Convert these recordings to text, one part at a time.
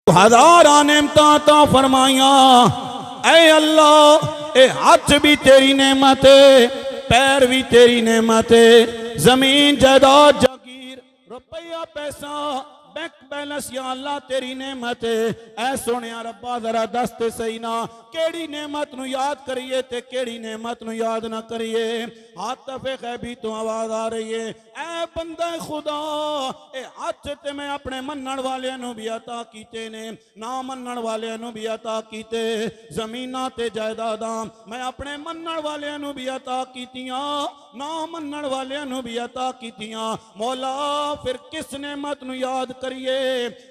ہزاراں نعمتاں عطا فرمائیاں اے اللہ، اے ہاتھ بھی تیری نعمت ہے، پیر بھی تیری نعمت ہے، زمین جائیداد جاگیر روپیہ پیسہ بینک بیلنس یا اللہ تیری نعمت ہے۔ اے سونیا ربا ذرا دست صحیح نہ کیڑی نعمت نو یاد کریے تے کیڑی نعمت نو یاد نہ کریے۔ عاطف غیبی تو آواز آ رہی ہے، اے بندہ خدا، اے ہاتھ تے میں اپنے منن والے نو بھی عطا کیتے نے، نہ منن والے نو بھی عطا کیتے، زمیناں تے جائیداداں میں اپنے منن والے نو بھی عطا کیتیاں، نہ منن والے نو بھی عطا کیتیاں۔ مولا پھر کس نعمت نو یاد کریے؟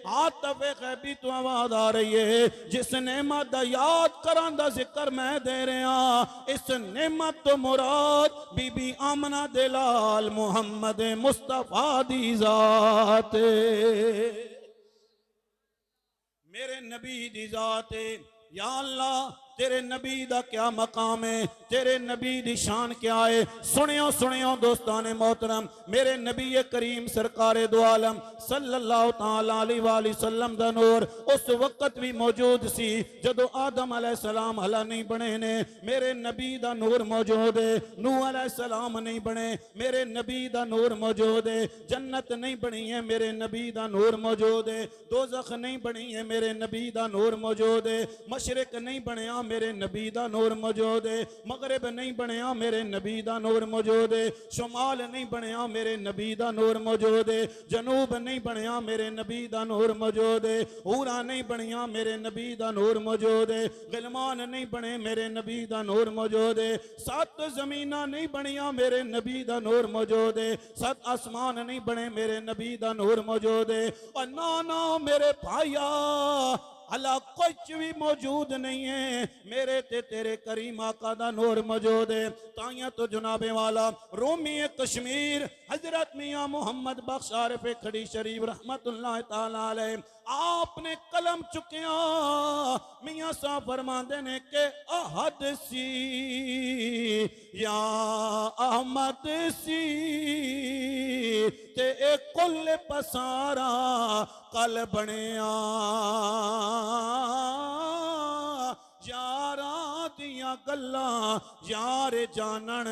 عاطف غیبی تو آواز آ رہی ہے، جس نعمت دا یاد کران دا ذکر میں دے رہے ہاں، اس نعمت تو مراد بی بی آمنہ دلال محمد مصطفیٰ دی ذات میرے نبی دی ذات ہے۔ یا اللہ تیرے نبی دا کیا مقام ہے، تیرے نبی دی شان کیا ہے؟ سنیو دوستان محترم، میرے نبی کریم سرکار دو عالم صلی اللہ تعالیٰ علیہ وآلہ وسلم دا نور اس وقت بھی موجود سی جدو آدم علیہ السلام ہلا نہیں بنے نے، میرے نبی دا نور موجود ہے۔ نوح علیہ السلام نہیں بنے، میرے نبی دا نور موجود ہے۔ جنت نہیں بنی ہے، میرے نبی دا نور موجود ہے۔ دوزخ نہیں بنی ہے، میرے نبی دا نور موجود ہے۔ مشرق نہیں بنیا، میرے نبی دا نور موجود ہے۔ مغرب نہیں بنیا، میرے نبی دا نور موجود ہے۔ شمال نہیں بنیا، میرے نبی دا نور موجود ہے۔ جنوب نہیں بنیا، میرے نبی دا نور موجود ہے۔ اورا نہیں بنیا، میرے نبی دا نور موجود ہے۔ غلمان نہیں بنے، میرے نبی دا نور موجود ہے۔ سات زمیناں نہیں بنیا، میرے نبی دا نور موجود ہے۔ سات آسمان نہیں بنے، میرے نبی دا نور موجود ہے۔ اور نانا میرے بھائیا، اللہ کچھ بھی موجود نہیں ہے، میرے تے تیرے کریم آقا دا نور موجود ہے۔ تائیاں تو جناب والا رومی کشمیر حضرت میاں محمد بخش عارف کھڑی شریف رحمت اللہ تعالیٰ علیہ، آپ نے قلم چکیاں، میاں صاحب فرماندے نے کہ احد سی یا احمد سی تے اے کل پسارا کل بنیا، یاراں دیاں گلاں یار جانن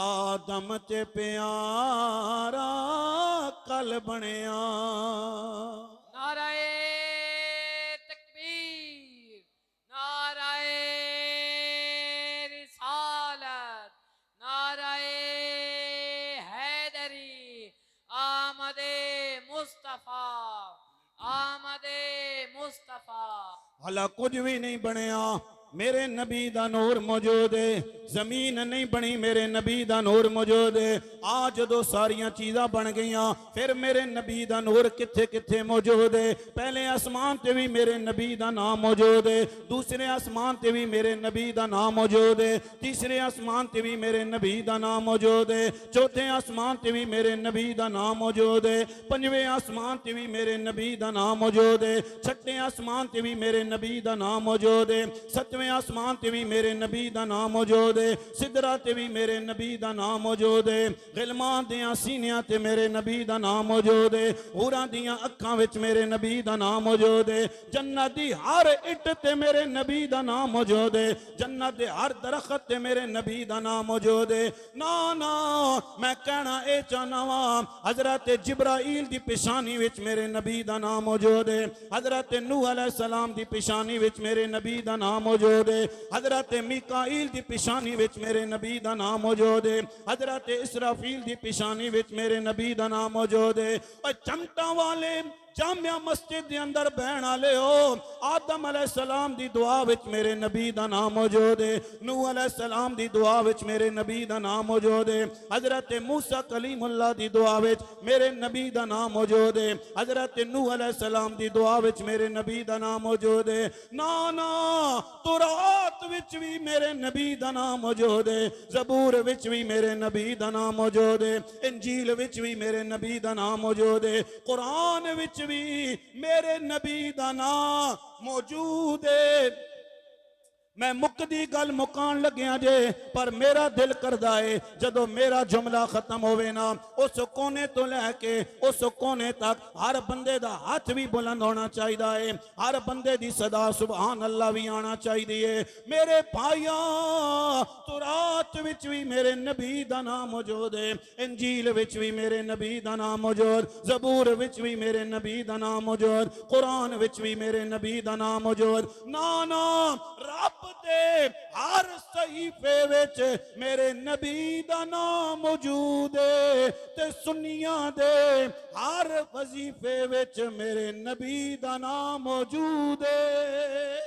آدم تے پیارا کل بنیا۔ نعرہ تکبیر، نعرہ رسالت، نعرہ حیدری، آمد مصطفیٰ، آمد مصطفیٰ۔ اللہ کچھ بھی نہیں بنیا، میرے نبی دا نور موجود ہے۔ زمین نہیں بنی، میرے نبی دا نور موجود ہے۔ آج دو ساریاں چیزاں بن گئیاں، پھر میرے نبی دا نور کتھے کتھے موجود ہے۔ پہلے آسمان تے بھی میرے نبی دا نام موجود ہے، دوسرے آسمان تے بھی میرے نبی دا نام موجود ہے، تیسرے آسمان تے بھی میرے نبی دا نام موجود ہے، چوتھے آسمان تے بھی میرے نبی دا نام موجود ہے، پنجویں آسمان تے بھی میرے نبی دا نام موجود ہے، چھٹے آسمان تے بھی میرے نبی دا نام موجود ہے، ستویں آسمان تے بھی میرے نبی دا نام موجود ہے، سدرہ تے بھی میرے نبی دا نام موجود ہے، غلمان دیاں سینیاں تے میرے نبی دا نام موجود ہے، اوراں دیاں اکھاں وچ میرے نبی دا نام موجود ہے، جنت دی ہر اٹ تے میرے نبی دا نام موجود ہے، جنت دے ہر درخت تے میرے نبی دا نام موجود ہے۔ نا میں کہنا اے چاہنا وا، حضرت جبرائیل دی پیشانی وچ میرے نبی دا نام موجود ہے، حضرت نوح علیہ السلام دی پیشانی وچ میرے نبی دا نام موجود ہے، حضرت میکائیل دی پیشانی وچ میرے نبی دا نام موجود ہے، حضرت اسرافیل دی پیشانی وچ میرے نبی دا نام موجود ہے۔ اور چمٹاں والے جامعہ مسجد دے اندر بہن آلے ہو، آدم علیہ السلام دی دعا وچ میرے نبی دا نام موجود ہے، نوح علیہ السلام دی دعا وچ میرے نبی دا نام موجود ہے، حضرت موسیٰ کلیم اللہ دی دعا وچ میرے نبی دا نام موجود ہے، حضرت نوح علیہ السلام دی دعا وچ میرے نبی دا نام موجود ہے۔ نا تورات وچ بھی میرے نبی دا نام موجود ہے، زبور وچ بھی میرے نبی دا نام موجود ہے، انجیل وچ بھی میرے نبی دا نام موجود ہے، قرآن وچ بھی میرے نبی دا نام موجود ہے۔ میں مکدی گل مکان لگیا جے پر میرا دل کردا ہے جدو میرا جملہ ختم ہوئے نا اس کونے تو لے کے اس کونے تک ہر بندے دا ہاتھ بھی بلند ہونا چاہیے ہے، ہر بندے دی صدا سبحان اللہ بھی آنا چاہیے۔ میرے بھائیاں تورات وچ بھی میرے نبی دا نام موجود ہے، انجیل وچ بھی میرے نبی دا نام موجود، زبور وچ بھی میرے نبی دا نام موجود، قرآن وچ بھی میرے نبی دا نام موجود۔ نانا رب دے ہر صحیفے وچ میرے نبی دا نام موجود ہے تے سنیاں دے ہر وظیفے وچ میرے نبی دا نام موجود ہے۔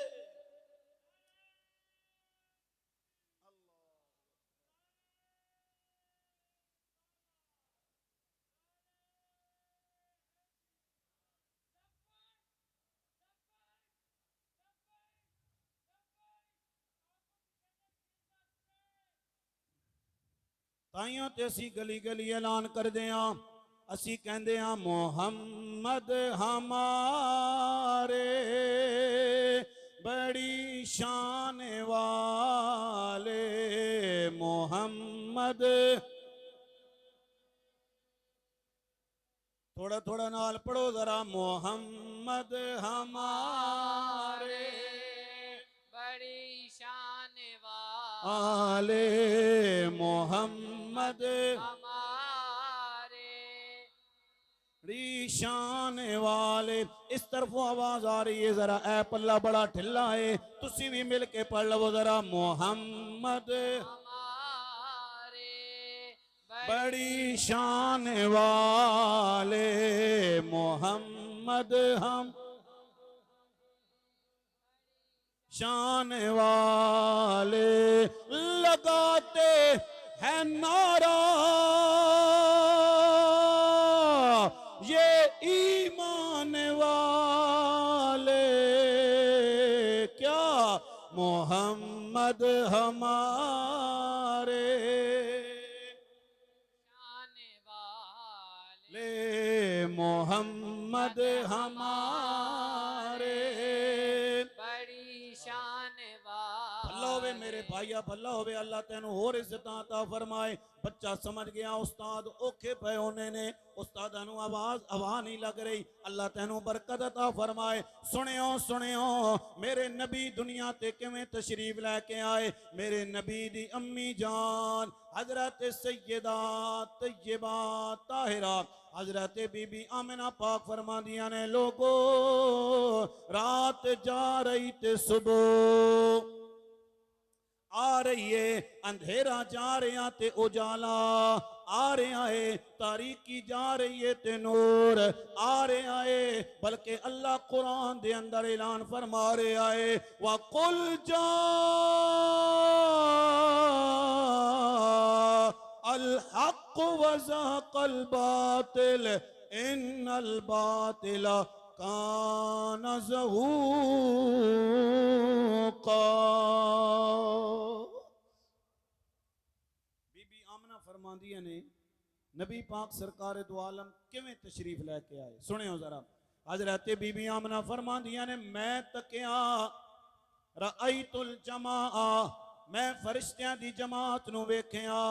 تائیوں تے اسی گلی گلی اعلان کر دیاں، اسی کہندے ہاں محمد ہمارے بڑی شان والے، محمد تھوڑا تھوڑا نال پڑھو ذرا، محمد ہمارے بڑی شان والے، محمد ہمارے بڑی شان والے۔ اس طرف آواز آ رہی ہے ذرا، اے پلہ بڑا ٹھلا ہے، تسی بھی مل کے پڑھ لو ذرا، محمد ہمارے بڑی شان والے، محمد ہم شان والے، لگاتے ہیں نعرہ یہ ایمان والے، کیا محمد ہمارے شان والے، لے محمد ہمارے۔ بڑی شان بھلا ہوئے والے، میرے بھائیہ، بھلا ہوئے اللہ تینوں اور عزتاں عطا فرمائے۔ بچہ سمجھ گیا استاد اوکھے پہ ہونے نے، استادانوں آواز نہیں لگ رہی، اللہ تینوں برکت عطا فرمائے۔ سنیو میرے نبی دنیا تے کیویں تشریف لے کے آئے۔ میرے نبی دی امی جان حضرت سیدہ طیبہ طاہرہ حضرت بی بی آمنہ پاک فرما دیا نے، لوگو رات جا رہی تے صبح آ رہی ہے، اندھیرا جا رہے ہیں تے اجالا آ رہے ہیں، تاریکی جا رہی ہے تے نور آ رہے ہیں، بلکہ اللہ قرآن دے اندر اعلان فرما رہے ہیں، وَقُلْ جَاءَ الْحَقُّ وَزَهَقَ الْبَاطِلُ إِنَّ الْبَاطِلَ کان زہوقا۔ بی بی آمنہ فرماندیاں نے نبی پاک سرکار دو عالم کیویں تشریف لے کے آئے، سنیں ذرا۔ حضرت بی بی آمنہ فرماندیاں نے میں تکیا رأیت الجماعہ، میں فرشتیاں دی جماعت نو ویکھیا،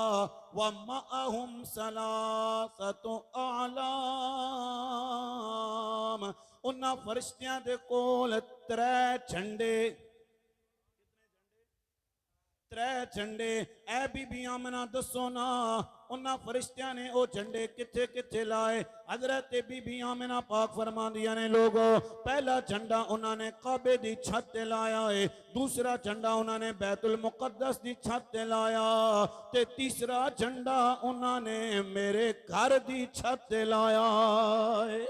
وَمَعَهُمْ ثَلَاثَةُ أَعْلَامٍ، انہاں فرشتیاں دے کول ترے جھنڈے، اے بی بی آمنہ دسو نا انہاں فرشتیاں نے او جھنڈے کتھے کتھے لائے؟ حضرت بی بی آمنہ پاک فرماندیاں نے لوگو، پہلا جھنڈا انہاں نے کعبے دی چھت تے لایا ہے، دوسرا جھنڈا انہاں نے بیت المقدس دی چھت تے لایا، تے تیسرا جھنڈا انہاں نے میرے گھر دی چھت تے لایا ہے۔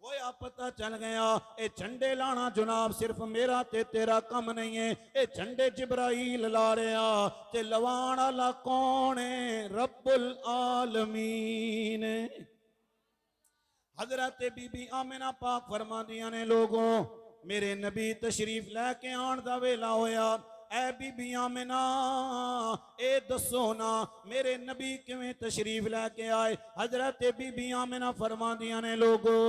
وہ آپ پتہ چل گیا اے جھنڈے لانا جناب صرف میرا تے تیرا کم نہیں ہے، اے جھنڈے جبرائیل لا رہا تے لوان اللہ کون ہے؟ رب العالمین۔ حضرت بی بی آمنہ پاک فرما دیا نے لوگوں میرے نبی تشریف لے کے آن دا ویلا ہویا، اے بی بی آمنہ اے دسو نا میرے نبی کیویں تشریف لے کے آئے؟ حضرت بی بی آمنہ فرما دیا نے لوگو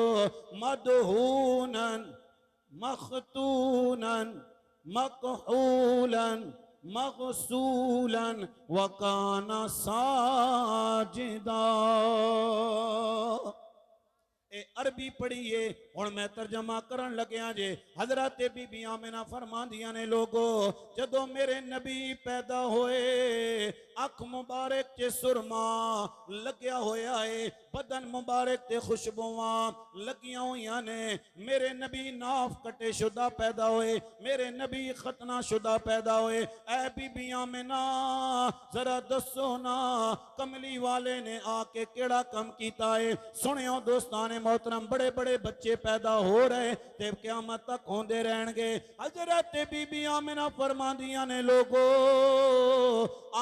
مدہونن مختونن مکحولا مغسولا وکان ساجدا۔ اے عربی پڑھیے ہن میں ترجمہ کرن لگیا جے۔ حضرت بی بی آمنہ فرماندیاں نے لوگو جدو میرے نبی پیدا ہوئے اکھ مبارک تے سرما لگیا ہویا ہے، بدن مبارک تے خوشبواں لگیاں ہویاں نے، میرے نبی ناف کٹے شدہ پیدا ہوئے، میرے نبی ختنہ شدہ پیدا ہوئے۔ اے بی بی آمنہ ذرا دسو نا کملی والے نے آ کے کیڑا کم کیتا ہے؟ سنیو دوستان محترم، بڑے بڑے بچے پیدا ہو رہے تے قیامت تک ہوندے رہن گے۔ حضرت بی بی آمنہ فرماندیاں نے لوگو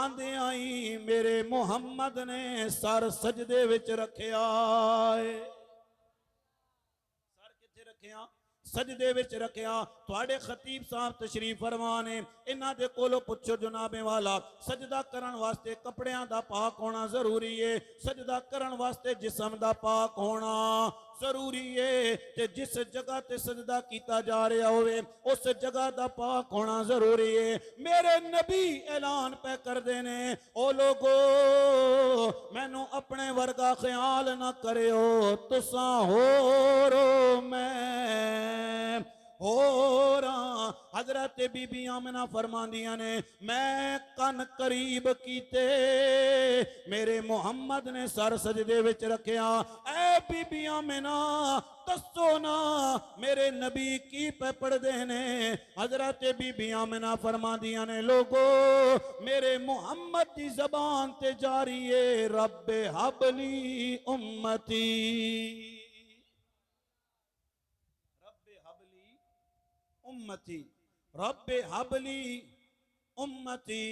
آندے آئی میرے محمد نے سر سجدے وچ رکھیا ہے۔ سر کتھے رکھیا؟ سجدے وچ رکھیا۔ تواڈے خطیب صاحب تشریف فرمانے انہاں دے کولو پچھو جناب والا سجدہ کرن واسطے کپڑیاں دا پاک ہونا ضروری ہے، سجدہ کرن واسطے جسم دا پاک ہونا ضروری ہے، تے جس جگہ تے سجدہ کیتا جا رہا ہوئے اس جگہ دا پاک ہونا ضروری ہے۔ میرے نبی اعلان پہ کر دینے او لوگو مینوں اپنے ورگا خیال نہ کریو، تساں ہو رو میں ہو رہا۔ حضرت بی بی آمنہ فرماندیاں نے میں کن قریب کیتے میرے محمد نے سر سجدے وچ رکھیا۔ اے بی بی آمنہ دسو نا میرے نبی کی پہ پڑھ دینے؟ حضرت بی بی آمنہ فرماندیاں نے لوگو میرے محمد دی زبان تے جاری ہے رب حبلی امتی، رب حبلی امتی، رب حبلی امتی۔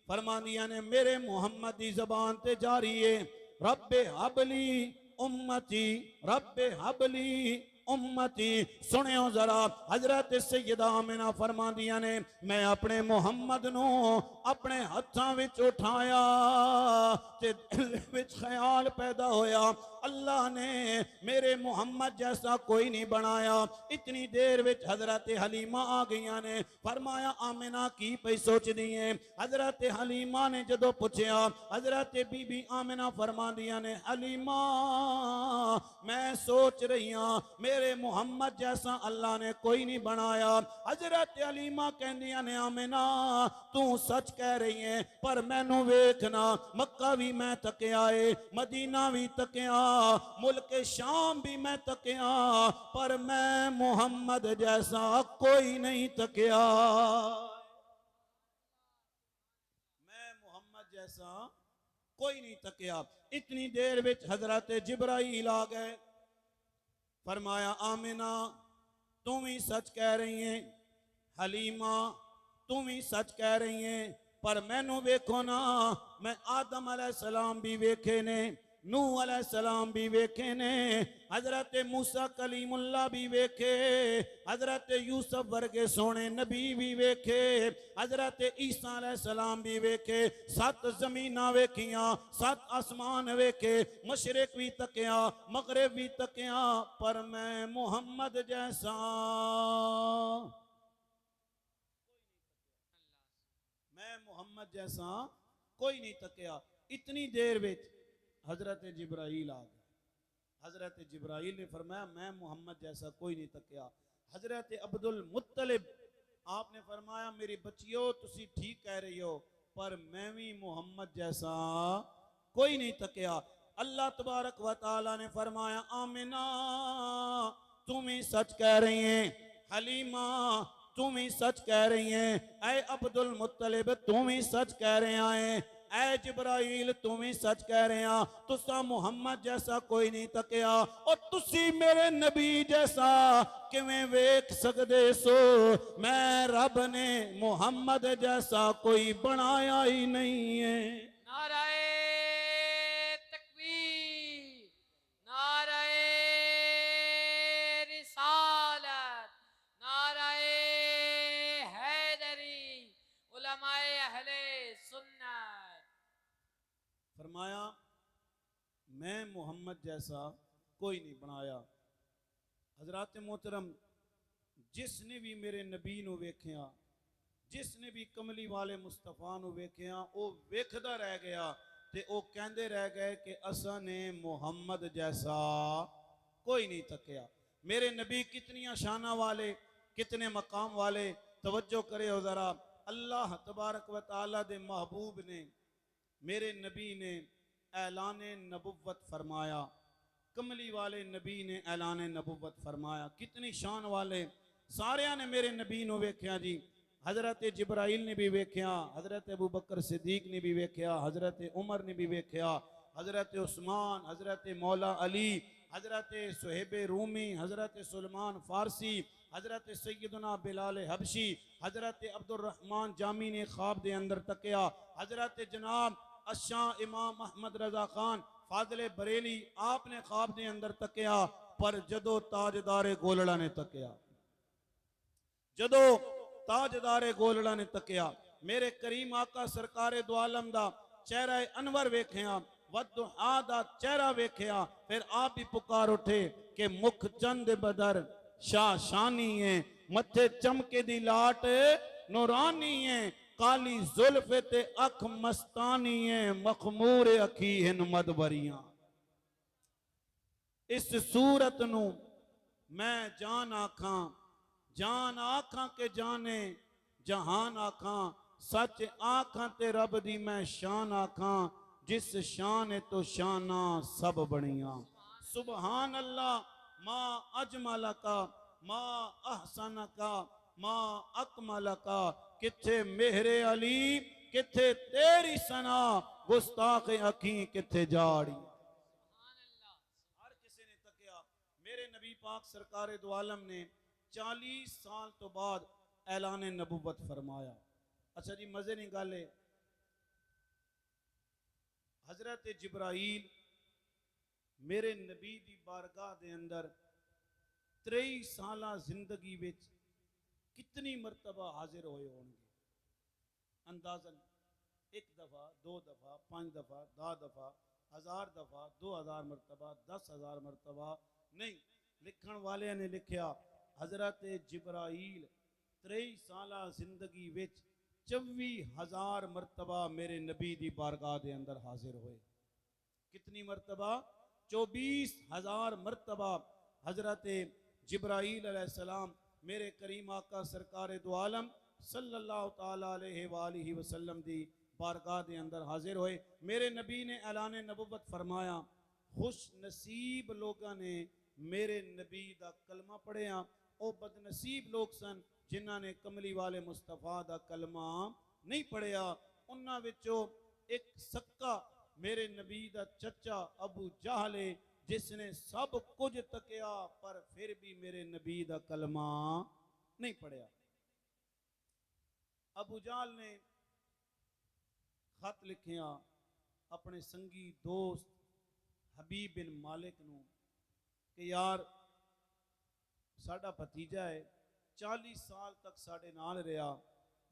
فرماندیاں نے میرے محمد دی زبان تے جاری ہے رب حبلی امتی، رب حبلی امتی۔ سنیو ذرا حضرت سیدہ آمنہ فرماندیاں نے میں اپنے محمد نو اپنے ہتھاں وچ اٹھایا تے دل وچ خیال پیدا ہویا اللہ نے میرے محمد جیسا کوئی نہیں بنایا۔ اتنی دیر وچ حضرت حلیمہ آ گئیاں نے، فرمایا آمنہ کی پہ سوچ دیئے؟ حضرت حلیمہ نے جدو پوچھیا حضرت بی بی آمنہ فرماندیاں نے حلیمہ میں سوچ رہی ہاں میرے محمد جیسا اللہ نے کوئی نہیں بنایا۔ حضرت حلیمہ کہندیاں نے آمنہ تو سچ کہہ رہی ہیں پر میں نو ویکھنا مکہ بھی میں تکیا ہے، مدینہ بھی تکیا، ملک شام بھی میں تکیا، پر میں محمد جیسا کوئی نہیں تکیا، میں محمد جیسا کوئی نہیں تکیا۔ اتنی دیر وچ حضرت جبرائیل آ گئے، فرمایا آمنہ تم ہی سچ کہہ رہی ہیں، حلیمہ تم ہی سچ کہہ رہی ہیں، پر میں نو ویکھو نا میں آدم علیہ السلام بھی ویکھے نے، نوح علیہ السلام بھی ویکھے نے، حضرت موسیٰ کلیم اللہ بھی ویکھے، حضرت یوسف ورگے سونے نبی بھی ویکھے، حضرت عیسیٰ علیہ السلام بھی ویکھے، 7 زمینہ ویکھیاں، 7 آسمان ویکھے، مشرق بھی تکیا مغرب بھی تکیا، پر میں محمد جیسا میں محمد جیسا کوئی نہیں تکیا۔ اتنی دیر وچ حضرت جبرائیل آ گئے، حضرت جبرائیل نے فرمایا میں محمد جیسا کوئی نہیں تکیا۔ حضرت عبد المطلب آپ نے فرمایا میری بچیو تسی ٹھیک کہہ رہی ہو پر میں بھی محمد جیسا کوئی نہیں تکیا۔ اللہ تبارک و تعالی نے فرمایا آمنہ تم ہی سچ کہہ رہی ہیں، حلیمہ تم ہی سچ کہہ رہی ہیں، اے عبد المطلب تم ہی سچ کہہ رہے ہیں، اے جبرائیل تم ہی سچ کہہ رہے ہیں، تسا محمد جیسا کوئی نہیں تکیا، اور تسی میرے نبی جیسا کیویں ویکھ سکدے سو؟ میں رب نے محمد جیسا کوئی بنایا ہی نہیں ہے۔ نعرہ تکبیر، نعرہ رسالت، نعرہ حیدری، علماء اہل سنت۔ فرمایا میں محمد جیسا کوئی نہیں بنایا۔ حضرات محترم جس نے بھی میرے نبی نو ویکھیا جس نے بھی کملی والے مصطفیٰ نو ویکھیا او ویکھدا رہ گیا تے او کہندے رہ گئے کہ اساں نے محمد جیسا کوئی نہیں تکیا۔ میرے نبی کتنی شانہ والے، کتنے مقام والے، توجہ کرے ہو ذرا۔ اللہ تبارک و تعالی دے محبوب نے، میرے نبی نے اعلان نبوت فرمایا، کملی والے نبی نے اعلان نبوت فرمایا، کتنی شان والے۔ سارے نے میرے نبی نو ویکھیا جی، حضرت جبرائیل نے بھی ویکھیا، حضرت ابو بکر صدیق نے بھی ویکھیا، حضرت عمر نے بھی ویکھیا، حضرت عثمان، حضرت مولا علی، حضرت صہیب رومی، حضرت سلمان فارسی، حضرت سیدنا بلال حبشی، حضرت عبد الرحمن جامی نے خواب دے اندر تکیا، حضرت جناب الشاہ امام احمد رضا خان فاضل بریلی آپ نے خواب دے اندر تکیا، پر جدو تاجدار گولڑا نے تکیا، جدو تاجدار گولڑا نے تکیا، میرے کریم آقا سرکار دو عالم دا چہرہ انور ویکھیا، ودعا دا چہرہ ویکھیا، پھر آپ بھی پکار اٹھے کہ مکھ چند بدر شاہ شانی ہیں، متھے چمکے دی لاٹ نورانی ہیں، کالی زلف تے اکھ مستانی ہیں، مخمور اکھی ہن مدبریاں۔ اس صورت نو میں جان آکھاں کے جانے جہان آکھاں، سچ آکھاں تے رب دی میں شان آکھاں، جس شان تو شانہ سب بڑیاں۔ سبحان اللہ ما اجملکا ما احسنکا ما اکملکا، کتھے مہر علی کتھے تیری ثنا، گستاخ اکھیں کتھے جاڑی۔ سبحان اللہ۔ ہر کسی نے تکیا، میرے نبی پاک سرکار دو عالم نے 40 سال تو بعد اعلان نبوت فرمایا۔ اچھا جی مزے نہیں گالے، حضرت جبرائیل میرے نبی دی بارگاہ دے اندر 23 سالہ زندگی وچ کتنی مرتبہ حاضر ہوئے ہوں گے؟ اندازاً 1 دفعہ، 2 دفعہ، 5 دفعہ، 10 دفعہ، 1000 دفعہ، 2000 مرتبہ، 10,000 مرتبہ نہیں۔ لکھن والے نے لکھیا حضرت جبرائیل 23 سالہ زندگی وچ 24,000 مرتبہ میرے نبی دی بارگاہ دے اندر حاضر ہوئے۔ کتنی مرتبہ؟ 24,000 مرتبہ حضرت جبرائیل علیہ السلام میرے کریم آقا سرکار دو عالم صلی اللہ تعالیٰ علیہ وآلہ وسلم دی بارگاہ دے اندر حاضر ہوئے۔ میرے نبی نے اعلان نبوت فرمایا، خوش نصیب لوگاں نے میرے نبی دا کلمہ پڑھیا، او بد نصیب لوگ سن جنہاں نے کملی والے مصطفیٰ دا کلمہ نہیں پڑھیا۔ انہاں وچوں ایک سکا میرے نبی دا چچا ابو جہل جس نے سب کچھ تکیا پر پھر بھی میرے نبی دا کلمہ نہیں پڑھیا۔ ابو جہل نے خط لکھیا اپنے سنگی دوست حبیب بن مالک نو کہ یار ساڈا بھتیجا ہے، 40 سال تک ساڈے نال رہا،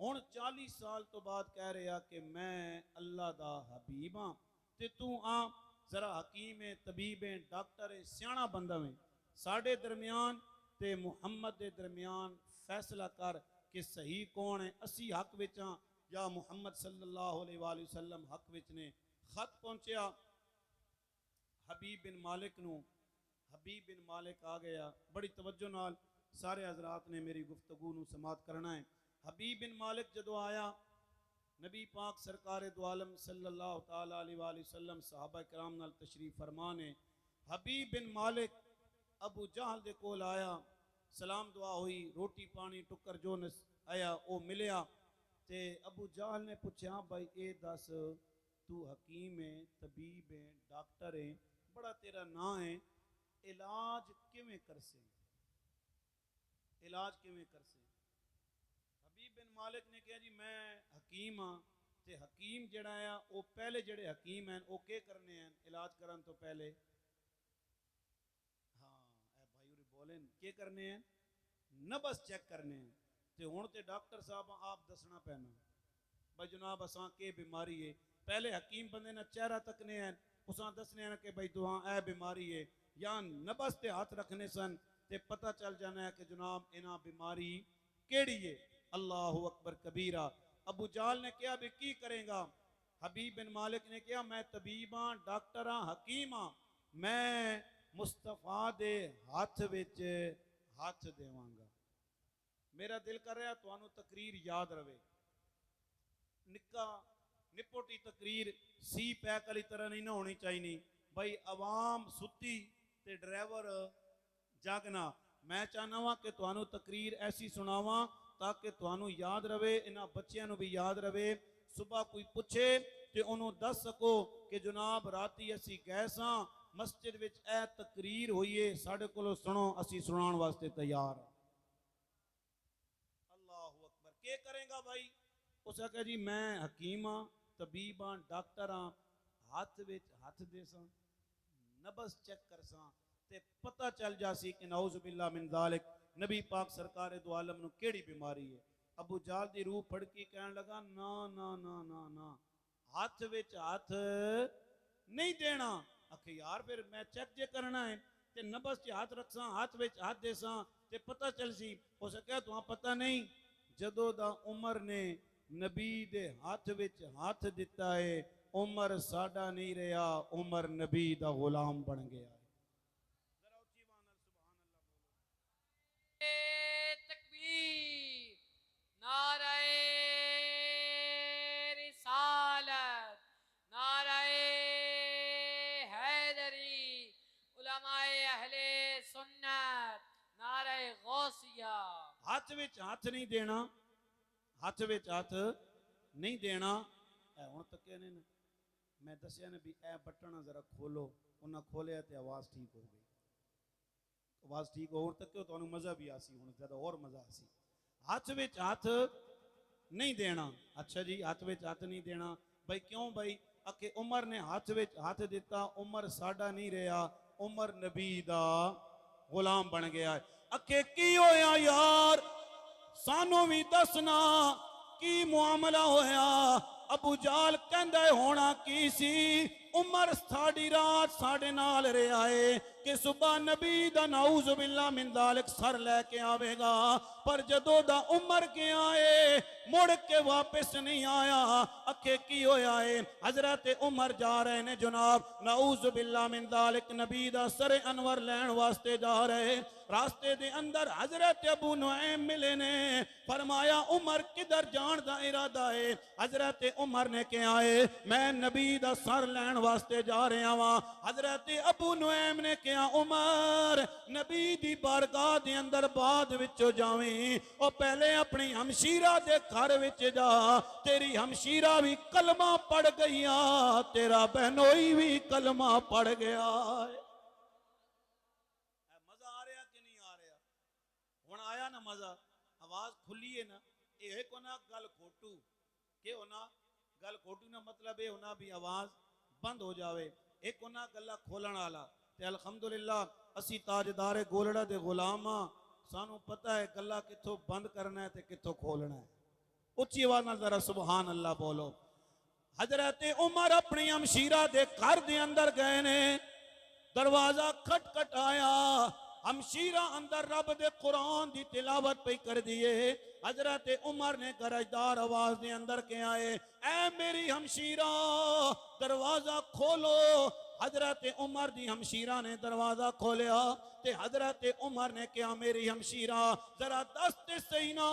ہن 40 سال تو بعد کہہ رہا کہ میں اللہ دا حبیب ہاں، تے تو آ ذرا حکیم ہے، طبیب ہے، ڈاکٹر ہے، سیاںا بندہ ہے، ساڈے درمیان تے محمد دے درمیان فیصلہ کر کہ صحیح کون ہے، اسی حق وچ ہاں یا محمد صلی اللہ علیہ وآلہ وسلم حق وچ نے۔ خط پہنچیا حبیب بن مالک نو، حبیب بن مالک آ گیا، بڑی توجہ نال سارے حضرات نے میری گفتگو نو سماعت کرنا ہے۔ حبیب بن مالک جدو آیا، نبی پاک سرکار دو عالم صلی اللہ تعالیٰ علیہ وآلہ وسلم صحابہ کرام نال تشریف فرمانے، حبیب بن مالک ابو جہل دے کول آیا، سلام دعا ہوئی، روٹی پانی ٹکر جو آیا او ملیا، تے ابو جہل نے پوچھا بھائی اے دس تو حکیم ہے، طبیب ہے، ڈاکٹر ہے، بڑا تیرا نام ہے، علاج کیویں کرسے؟ علاج کیویں کرسے؟ حبیب بن مالک نے کہا جی میں حکیم ہاں، تے حکیم جڑا ہے او پہلے جڑے حکیم ہیں او کے کرنے ہیں علاج کرن تو پہلے؟ ہاں اے بھائی اوری بولیں کے کرنے ہیں؟ نبض چیک کرنے ہیں۔ تے ہون تے ڈاکٹر صاحب آپ دسنا پینا بھائی جناب اساں کے بیماری ہے، پہلے حکیم بندے نے چہرہ تکنے ہیں، اساں دسنے ہیں کہ بھائی تو ہاں اے بیماری ہے، یا نبض تے ہاتھ رکھنے سن تے پتہ چل جانا ہے کہ جناب انہاں بیماری کیڑی ہے۔ اللہ اکبر کبیرہ. ابو جال نے کہا بھی کی کریں گا؟ حبیب بن مالک نے کہا میں طبیباں ڈاکٹراں حکیماں، میں مصطفیٰ دے ہاتھ وچ ہاتھ دیواں گا. میرا دل کر رہا تانوں تقریر یاد رہے. نکا نپوٹی تقریر سی پیک والی طرح نہیں نہ ہونی چاہیے بھائی عوام ستی تے ڈرائیور جاگنا. میں چاہنا وا کہ تانوں تقریر ایسی سناواں تاکہ تانوں یاد رہے، انہاں بچیاں نو بھی یاد رہے. صبح کوئی پوچھے تے انہوں دس سکو کہ جناب راتی اسی گئے ساں مسجد وچ اے تقریر ہوئیے ساڈے کولوں سنو، اسی سنان واسطے تیار. اللہ اکبر. کیا کریں گا بھائی؟ اس نے کہا جی میں حکیم ہاں، طبیب ہاں، ڈاکٹر ہاں، ہاتھ وچ ہاتھ دے ساں، نبض چیک کر ساں تے پتہ چل جاسی کہ نعوذ باللہ من ذالک نبی پاک سرکار دو عالم نو کیڑی بیماری ہے. ابو جال دی روح پھڑکی کہنے لگا نا نا نا نا نا ہاتھ وچ ہاتھ نہیں دینا. آکھے یار پھر میں چیک جے کرنا ہے تے نبض چ ہاتھ رکھساں، ہاتھ وچ ہاتھ دیساں تے پتہ چل سی. اس نے کہا تہاں پتہ نہیں جدو دا عمر نے نبی دے ہاتھ وچ ہاتھ دیتا ہے عمر ساڈا نہیں رہا، عمر نبی دا غلام بن گیا ہے. ذرا اچھی بانال سبحان اللہ بولو. تکبیر، نعرہ رسالت، نعرہ حیدری، علماء اہل سنت، نعرہ غوثیہ. ہاتھ وچ ہاتھ نہیں دینا، ہاتھ وچ ہاتھ نہیں دینا. اے ہن تک نے میں دسیا نے بھی اے بٹن ذرا کھولو، انہاں کھولیا تے آواز ٹھیک ہو گئی. آواز ٹھیک ہو تک تو انہوں مزہ بھی آسی، ہن زیادہ اور مزہ آسی. ہاتھ وچ ہاتھ نہیں دینا. اچھا جی ہاتھ وچ ہاتھ نہیں دینا بھائی کیوں بھائی؟ اکھے عمر نے ہاتھ وچ ہاتھ دیتا، عمر ساڈا نہیں رہا، عمر نبی دا غلام بن گیا ہے. اکھے کی ہویا یار سانو بھی دسنا کی معاملہ ہویا؟ ابو جال کہندا ہے ہونا کی سی؟ عمر ساڑی رات ساڑے نال رہا ہے کہ صبح نبی دا نعوذ باللہ من ذالک سر لے کے آوے گا، پر جدو دا عمر کے آئے مڑ کے واپس نہیں آیا. اکھے کی ہویا ہے؟ حضرت عمر جا رہے نے جناب نعوذ باللہ من ذالک نبی دا سر انور لین واسطے جا رہے. راستے دے اندر حضرت ابو نعیم ملے نے. فرمایا عمر کدھر جان دا ارادہ ہے؟ حضرت عمر نے کہا ہے میں نبی دا سر لین واسطے جا رہا ہاں. حضرت ابو نعیم نے کہا عمر نبی دی بارگاہ دے اندر بعد وچو جاویں، او پہلے اپنی ہمشیرہ دے گھر وچ جا، تیری ہمشیرہ بھی کلمہ پڑھ گیا، تیرا بہنوئی بھی کلمہ پڑھ گیا. مزہ آ رہا کہ نہیں آ رہا؟ ہن آیا نا مزہ؟ آواز کھلی ہے نا؟ یہ کو نا گل کھوٹو کہ ہونا گل کھوٹو نا مطلب یہ ہونا بھی آواز بند ہو جاوے. ایک ہونا گلہ کھولن والا تے الحمدللہ اسی تاجدار گولڑا دے غلاماں سانو پتہ ہے گلہ کتھوں بند کرنا ہے تے کتھوں کھولنا ہے. اچھی آواز نال ذرا سبحان اللہ بولو. حضرت عمر اپنی ہمشیرہ دے گھر دے اندر گئے نے. دروازہ کھٹ کھٹ آیا. ہمشیرہ اندر رب دے قرآن دی تلاوت پہ کر دیئے. حضرت عمر نے گرجدار آواز دے اندر کے آئے اے میری ہمشیرہ دروازہ کھولو. حضرت عمر دی ہمشیرہ نے دروازہ کھولیا تے حضرت عمر نے کہا میری ہمشیرہ ذرا دست سینا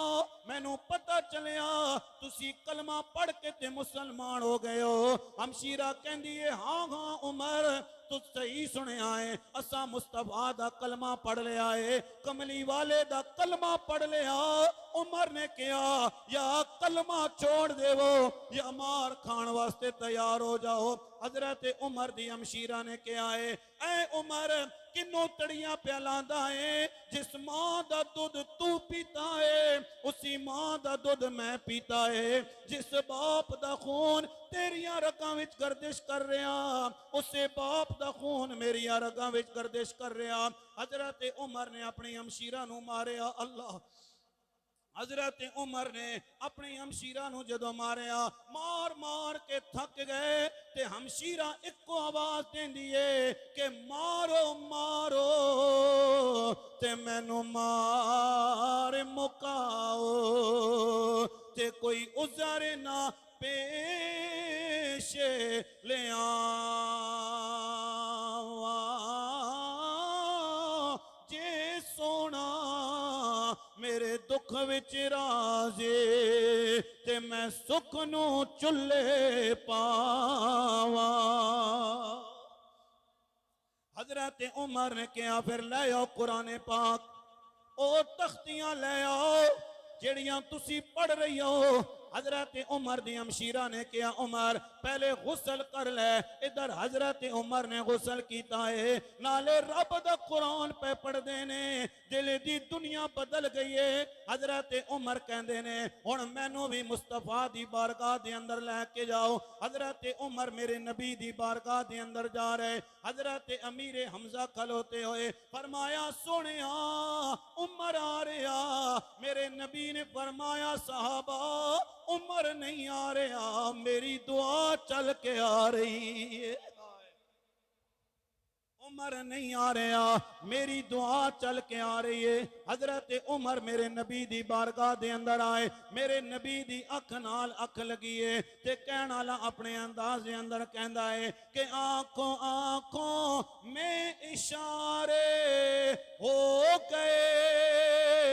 میں نو پتہ چلیا تسی کلمہ پڑھ کے تے مسلمان ہو گئے ہو. ہمشیرہ کہن دیئے ہاں ہاں عمر تو صحیح سنے آئے اسا مصطفیٰ دا کلمہ پڑھ لے آئے، کملی والے دا کلمہ پڑھ لے آ. عمر نے کہا یا کلمہ چھوڑ دے وہ یا مار کھان واسطے تیار ہو جاؤ. حضرت عمر دی ہمشیرہ نے کہا ہے اے عمر کنوں تڑیاں پیالاندا ہے؟ جس ماں دا دودھ تو پیتا ہے اسی ماں دا دودھ میں پیتا ہے. جس باپ دا خون تیریاں رگاں وچ گردش کر رہا اسے باپ دا خون میریاں رگاں وچ گردش کر رہا. حضرت عمر نے اپنی ہمشیرہ نو ماریا. اللہ حضرت عمر نے اپنی ہمشیرہ نو جدو ماریا مار مار کے تھک گئے تے ہمشیرہ ایک کو آواز دین دیئے کہ مارو مارو تے میں نو مار مکاؤ. کوئی عذر نہ پیش لیا جے سونا میرے دکھ وچ راضی تے میں سکھ نو چلے پاواں حضرت عمر نے کہا پھر لے آؤ قرآن پاک او تختیاں لے آؤ جڑیاں تسی پڑھ رہی ہو حضرت عمر دی ہمشیرہ نے کہا عمر پہلے غسل کر لے ادھر حضرت عمر نے غسل کیتا ہے نالے رب دا قرآن پہ پڑھ دینے دل دی دنیا بدل گئی ہے حضرت عمر کہندے نے ہن مینوں بھی مصطفیٰ دی بارگاہ دے اندر لے کے جاؤ حضرت عمر میرے نبی دی بارگاہ دے اندر جا رہے حضرت امیر حمزہ کھلوتے ہوئے فرمایا سونیا عمر آ رہا میرے نبی نے فرمایا صحابہ عمر نہیں آ رہا میری دعا چل کے آ رہی ہے عمر نہیں آ رہا میری دعا چل کے آ رہی ہے حضرت عمر میرے نبی دی بارگاہ دے اندر آئے میرے نبی دی اکھ نال اکھ لگی ہے تے کہن والا اپنے انداز دے اندر کہندا ہے کہ آنکھوں آنکھوں میں اشارے ہو گئے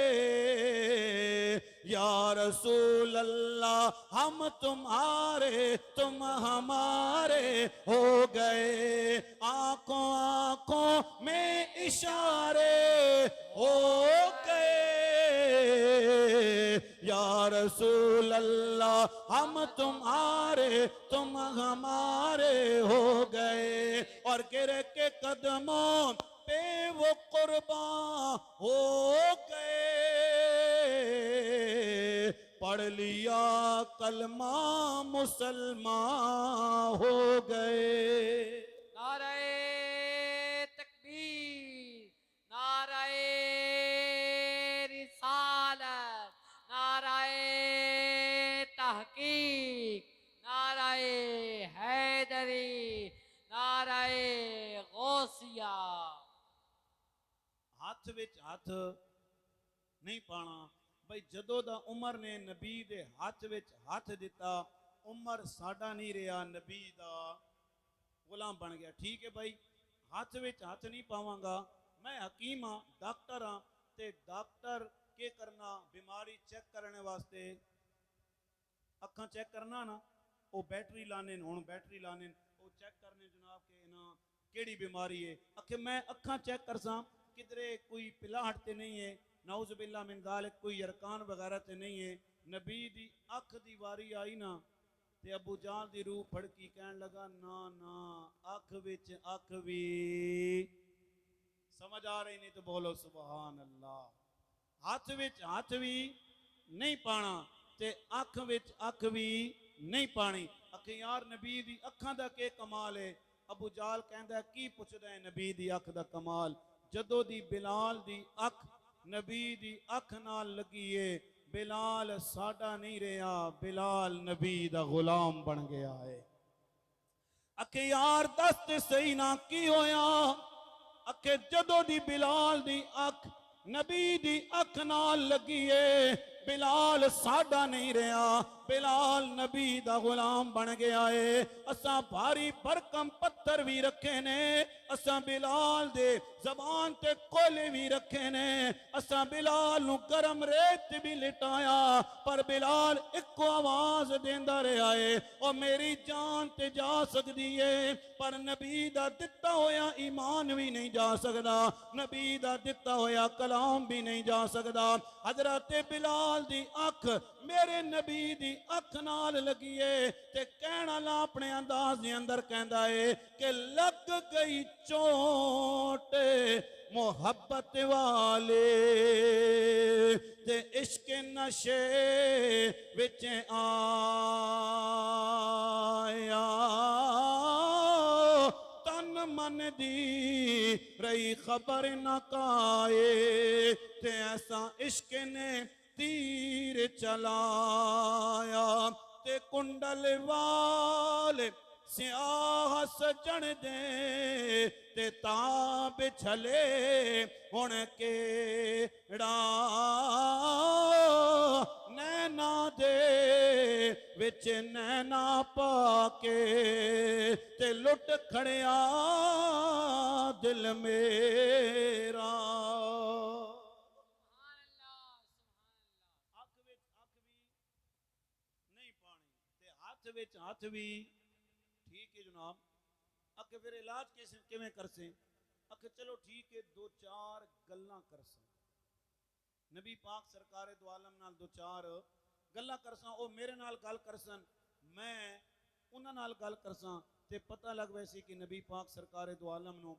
یا رسول اللہ ہم تمہارے تم ہمارے ہو گئے آنکھوں آنکھوں میں اشارے ہو گئے یا رسول اللہ ہم تمہارے تم ہمارے ہو گئے اور گر کے قدموں پہ وہ قربان ہو گئے پڑھ لیا کلمہ مسلمان ہو گئے نعرہ تکبیر نعرہ رسالت نعرہ تحقیق نعرہ حیدری نعرہ غوثیہ ہاتھ وچ ہاتھ نہیں پانا بھئی جدو دا عمر نے نبی دے ہاتھ وچ ہاتھ دیتا عمر ساڈا نہیں رہا نبی دا غلام بن گیا ٹھیک ہے بھائی ہاتھ وچ ہاتھ نہیں پاواں گا میں حکیم ہاں ڈاکٹر ہاں تے ڈاکٹر کے کرنا بیماری چیک کرنے واسطے اکھاں چیک کرنا نا او بیٹری لانے ہن بیٹری لانے او چیک کرنے جناب کہ نا کیڑی بیماری ہے اکھے میں اکھاں چیک کرساں کدرے کوئی پلاہٹ تے نہیں ہے نعوذ باللہ من ذالک کوئی یرکان وغیرہ تے نہیں ہے نبی دی اکھ دی واری آئی نا تے ابو جان دی روح پھڑکی کہن لگا نا اکھ وچ اکھ وی سمجھ آ رہی نہیں تو بولو سبحان اللہ ہاتھ وچ ہاتھ وی نہیں پانا تے اکھ وچ اکھ وی نہیں پانی اکھ یار نبی دی اکھاں دا کے کمال ہے ابو جال کہندا کی پوچھدا ہے نبی دی اکھ دا کمال جدو دی بلال دی اکھ نبی دی اکھ نال لگی ہے بلال ساڈا نہیں رہا بلال نبی دا غلام بن گیا ہے اکھے یار دست صحیح نہ کی ہویا اکھے جدو دی بلال دی اکھ نبی دی اکھ نال لگی ہے بلال ساڈا نہیں رہا بلال نبی دا غلام بن گیا ہے اساں بھاری برکم پتھر بھی رکھے نے اساں بلال دے زبان تے کولے بھی رکھے نے اساں بلال نو گرم ریت بھی لٹایا پر بلال ایک آواز دیندا رہا ہے او میری جان تے جا سکدی ہے پر نبی دا دتا ہویا ایمان بھی نہیں جا سکدا نبی دا دتا ہویا کلام بھی نہیں جا سکدا حضرت بلال دی اکھ میرے نبی دی اکھ نال لگی ہے تے کہنا والا اپنے انداز دے اندر کہندا ہے کہ لگ گئی چوٹ محبت والے تے عشق نشے وچ آیا تن من دی رہی خبر نہ کائے تے ایسا عشق نے تیر چلایا تے کنڈل والے سیاہ سجن دے تے تاب چھلے ہن کیڑا نینا دے ਵਿੱਚ ਨੈਣਾ ਪਾ ਕੇ ਤੇ ਲੁੱਟ ਖੜਿਆ ਦਿਲ ਮੇਰਾ। سبحان اللہ سبحان اللہ ਅੱਖ ਵਿੱਚ ਅੱਖ ਵੀ ਨਹੀਂ ਪਾਣੀ ਤੇ ਹੱਥ ਵਿੱਚ ਹੱਥ ਵੀ। ਠੀਕ ਹੈ ਜਨਾਬ। ਅੱਖ ਫਿਰ ਇਲਾਜ ਕਿਵੇਂ ਕਰਸੇ? ਅੱਖ ਚਲੋ ਠੀਕ ਹੈ, ਦੋ ਚਾਰ ਗੱਲਾਂ ਕਰਸਾਂ ਨਬੀ ਪਾਕ ਸਰਕਾਰੇ ਦੋ ਆਲਮ ਨਾਲ, ਦੋ ਚਾਰ ਗੱਲਾਂ ਕਰਸਾਂ। ਉਹ ਮੇਰੇ ਨਾਲ ਗੱਲ ਕਰਸਨ, ਮੈਂ ਉਹਨਾਂ ਨਾਲ ਗੱਲ ਕਰਸਾਂ ਤੇ ਪਤਾ ਲੱਗ ਵੈਸੀ ਕਿ ਨਬੀ ਪਾਕ ਸਰਕਾਰੇ ਦੋ ਆਲਮ ਨੂੰ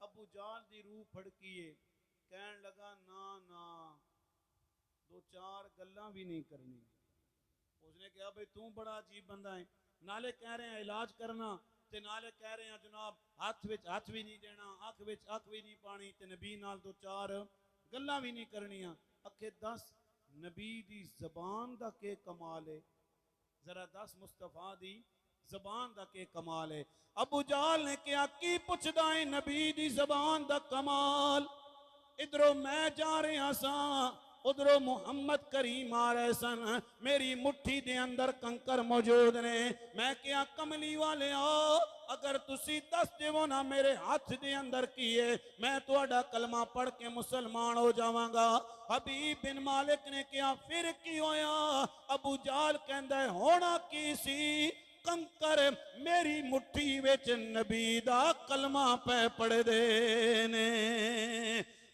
ਅਬੂ ਜਾਲ ਦੀ ਰੂਹ ਫੜਕੀਏ, ਕਹਿਣ ਲਗਾ ਨਾ ਨਾ ਦੋ ਚਾਰ ਗੱਲਾਂ ਵੀ ਨਹੀਂ ਕਰਨੀ। ਉਸਨੇ ਕਿਹਾ ਬਈ ਤੂੰ ਬੜਾ ਅਜੀਬ ਬੰਦਾ ਹੈ, ਨਾਲੇ ਕਹਿ ਰਹੇ ਆ ਇਲਾਜ ਕਰਨਾ ਤੇ ਨਾਲੇ ਕਹਿ ਰਹੇ ਆ ਜਨਾਬ ਹੱਥ ਵਿੱਚ ਹੱਥ ਵੀ ਨਹੀਂ ਦੇਣਾ, ਅੱਖ ਵਿੱਚ ਅੱਖ ਵੀ ਨਹੀਂ ਪਾਣੀ ਤੇ ਨਬੀ ਨਾਲ ਦੋ ਚਾਰ ਗੱਲਾਂ ਵੀ ਨਹੀਂ ਕਰਨੀਆਂ। ਅੱਖੇ ਦੱਸ ਨਬੀ ਦੀ ਜ਼ਬਾਨ ਦਾ ਕੀ ਕਮਾਲ ਹੈ, ਜ਼ਰਾ ਦੱਸ ਮੁਸਤਫਾ ਦੀ ਜ਼ਬਾਨ ਦਾ ਕੀ ਕਮਾਲ ਹੈ। ਅਬੂ ਜਾਲ ਨੇ ਕਿਹਾ ਕੀ ਪੁੱਛਦਾ ਹੈ ਨਬੀ ਦੀ ਜ਼ਬਾਨ ਦਾ ਕਮਾਲ। ਇਧਰੋਂ ਮੈਂ ਜਾ ਰਿਹਾ ਸਾਂ, ਉਧਰੋਂ ਮੁਹੰਮਦ ਕਰੀਮ ਆ ਰਹੇ ਸਨ। ਮੇਰੀ ਮੁੱਠੀ ਦੇ ਅੰਦਰ ਕੰਕਰ ਮੌਜੂਦ ਨੇ। ਮੈਂ ਕਿਹਾ ਕਮਲੀ ਵਾਲਿਓ, ਅਗਰ ਤੁਸੀਂ ਦੱਸ ਦੇਵੋ ਨਾ ਮੇਰੇ ਹੱਥ ਦੇ ਅੰਦਰ ਕੀ ਹੈ, ਮੈਂ ਤੁਹਾਡਾ ਕਲਮਾ ਪੜ੍ਹ ਕੇ ਮੁਸਲਮਾਨ ਹੋ ਜਾਵਾਂਗਾ। ਹਬੀਬ ਬਿਨ ਮਾਲਿਕ ਨੇ ਕਿਹਾ ਫਿਰ ਕੀ ਹੋਇਆ? ਅਬੂ ਜਾਲ ਕਹਿੰਦਾ ਹੋਣਾ ਕੀ ਸੀ, ਕੰਕਰ ਮੇਰੀ ਮੁੱਠੀ ਵਿੱਚ ਨਬੀ ਦਾ ਕਲਮਾ ਪੈ ਪੜਦੇ ਨੇ।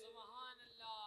سبحان اللہ سبحان اللہ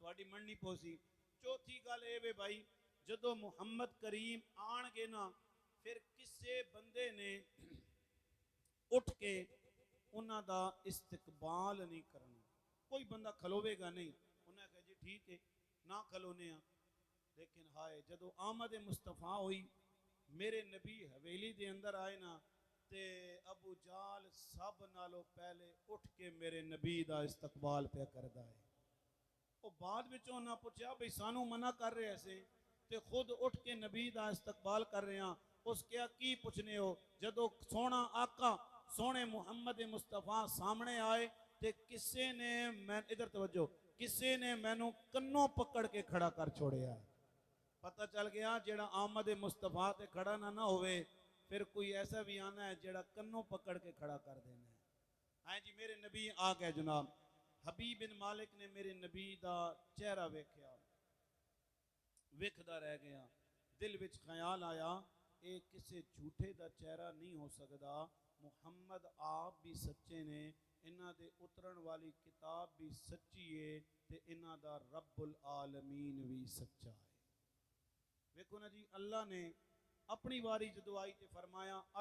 ਤੁਹਾਡੀ ਮੰਨਣੀ ਪੋਸੀ। ਚੌਥੀ ਗੱਲ ਇਹ ਵੇ ਭਾਈ, ਜਦੋਂ ਮੁਹੰਮਦ ਕਰੀਮ ਆਣਗੇ ਨਾ, ਫਿਰ ਕਿਸੇ ਬੰਦੇ ਨੇ ਉੱਠ ਕੇ ਉਹਨਾਂ ਦਾ ਇਸਤਕਬਾਲ ਨਹੀਂ ਕਰਨਾ। ਕੋਈ ਬੰਦਾ ਖਲੋਵੇਗਾ ਨਹੀਂ। ਉਹਨਾਂ ਕਹੇ ਜੀ ਠੀਕ ਹੈ ਨਾ ਖਲੋਨੇ ਆ। ਲੇਕਿਨ ਹਾਏ ਜਦੋਂ ਆਮਦ ਮੁਸਤਫਾ ਹੋਈ, ਮੇਰੇ ਨਬੀ ਹਵੇਲੀ ਦੇ ਅੰਦਰ ਆਏ ਨਾ, ਤੇ ਅਬੂ ਜਾਲ ਸਭ ਨਾਲੋਂ ਪਹਿਲੇ ਉੱਠ ਕੇ ਮੇਰੇ ਨਬੀ ਦਾ ਇਸਤਕਬਾਲ ਪਿਆ ਕਰਦਾ ਹੈ। ਉਹ ਬਾਅਦ ਵਿੱਚ ਉਹਨਾਂ ਪੁੱਛਿਆ ਬਈ ਸਾਨੂੰ ਮਨਾ ਕਰ ਰਹੇ ਸੀ ਤੇ ਖੁਦ ਉੱਠ ਕੇ ਨਬੀ ਦਾ ਇਸਤਕਬਾਲ ਕਰ ਰਹੇ ਹਾਂ। ਉਸ ਕਿਹਾ ਕੀ ਪੁੱਛਨੇ ਹੋ? ਜਦੋਂ ਸੋਹਣਾ ਆਕਾ ਸੋਹਣੇ ਮੁਹੰਮਦ ਮੁਸਤਫਾ ਸਾਹਮਣੇ ਆਏ ਤੇ ਕਿਸੇ ਨੇ ਮੈਂ ਇਧਰ ਤਵੱਜੋ, ਕਿਸੇ ਨੇ ਮੈਨੂੰ ਕੰਨੋਂ ਪਕੜ ਕੇ ਖੜਾ ਕਰ ਛੋੜਿਆ। ਪਤਾ ਚੱਲ ਗਿਆ ਜਿਹੜਾ ਆਮਦ ਮੁਸਤਫਾ ਤੇ ਖੜਾ ਨਾ ਹੋਵੇ, ਫਿਰ ਕੋਈ ਐਸਾ ਵੀ ਆਣਾ ਹੈ ਜਿਹੜਾ ਕੰਨੋਂ ਪਕੜ ਕੇ ਖੜਾ ਕਰ ਦੇਣਾ ਹੈ। ਹਾਂ ਜੀ ਮੇਰੇ ਨਬੀ ਆ ਗਏ ਜਨਾਬ। ਹਬੀਬ ਬਿਨ ਮਾਲਿਕ ਨੇ ਮੇਰੇ ਨਬੀ ਦਾ ਚਿਹਰਾ ਵੇਖਿਆ, ਵੇਖਦਾ ਰਹਿ ਗਿਆ। ਦਿਲ ਵਿੱਚ ਖਿਆਲ ਆਇਆ ਇਹ ਕਿਸੇ ਝੂਠੇ ਦਾ ਚਿਹਰਾ ਨਹੀਂ ਹੋ ਸਕਦਾ। ਮੁਹੰਮਦ ਆਪ ਵੀ ਸੱਚੇ ਨੇ, ਇਹਨਾਂ ਦੇ ਉਤਰਨ ਵਾਲੀ ਕਿਤਾਬ ਵੀ ਸੱਚੀ ਏ ਤੇ ਇਹਨਾਂ ਦਾ ਰੱਬੁਲ ਆਲਮੀਨ ਵੀ ਸੱਚਾ ਹੈ। ਵੇਖੋ ਨਾ ਜੀ, ਅੱਲਾ ਨੇ ਆਪਣੀ ਵਾਰੀ ਜਦੋਂ ਆਈ ਤੇ ਫਰਮਾਇਆ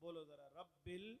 ਬੋਲੋ ਜ਼ਰਾ ਰੱਬਿਲ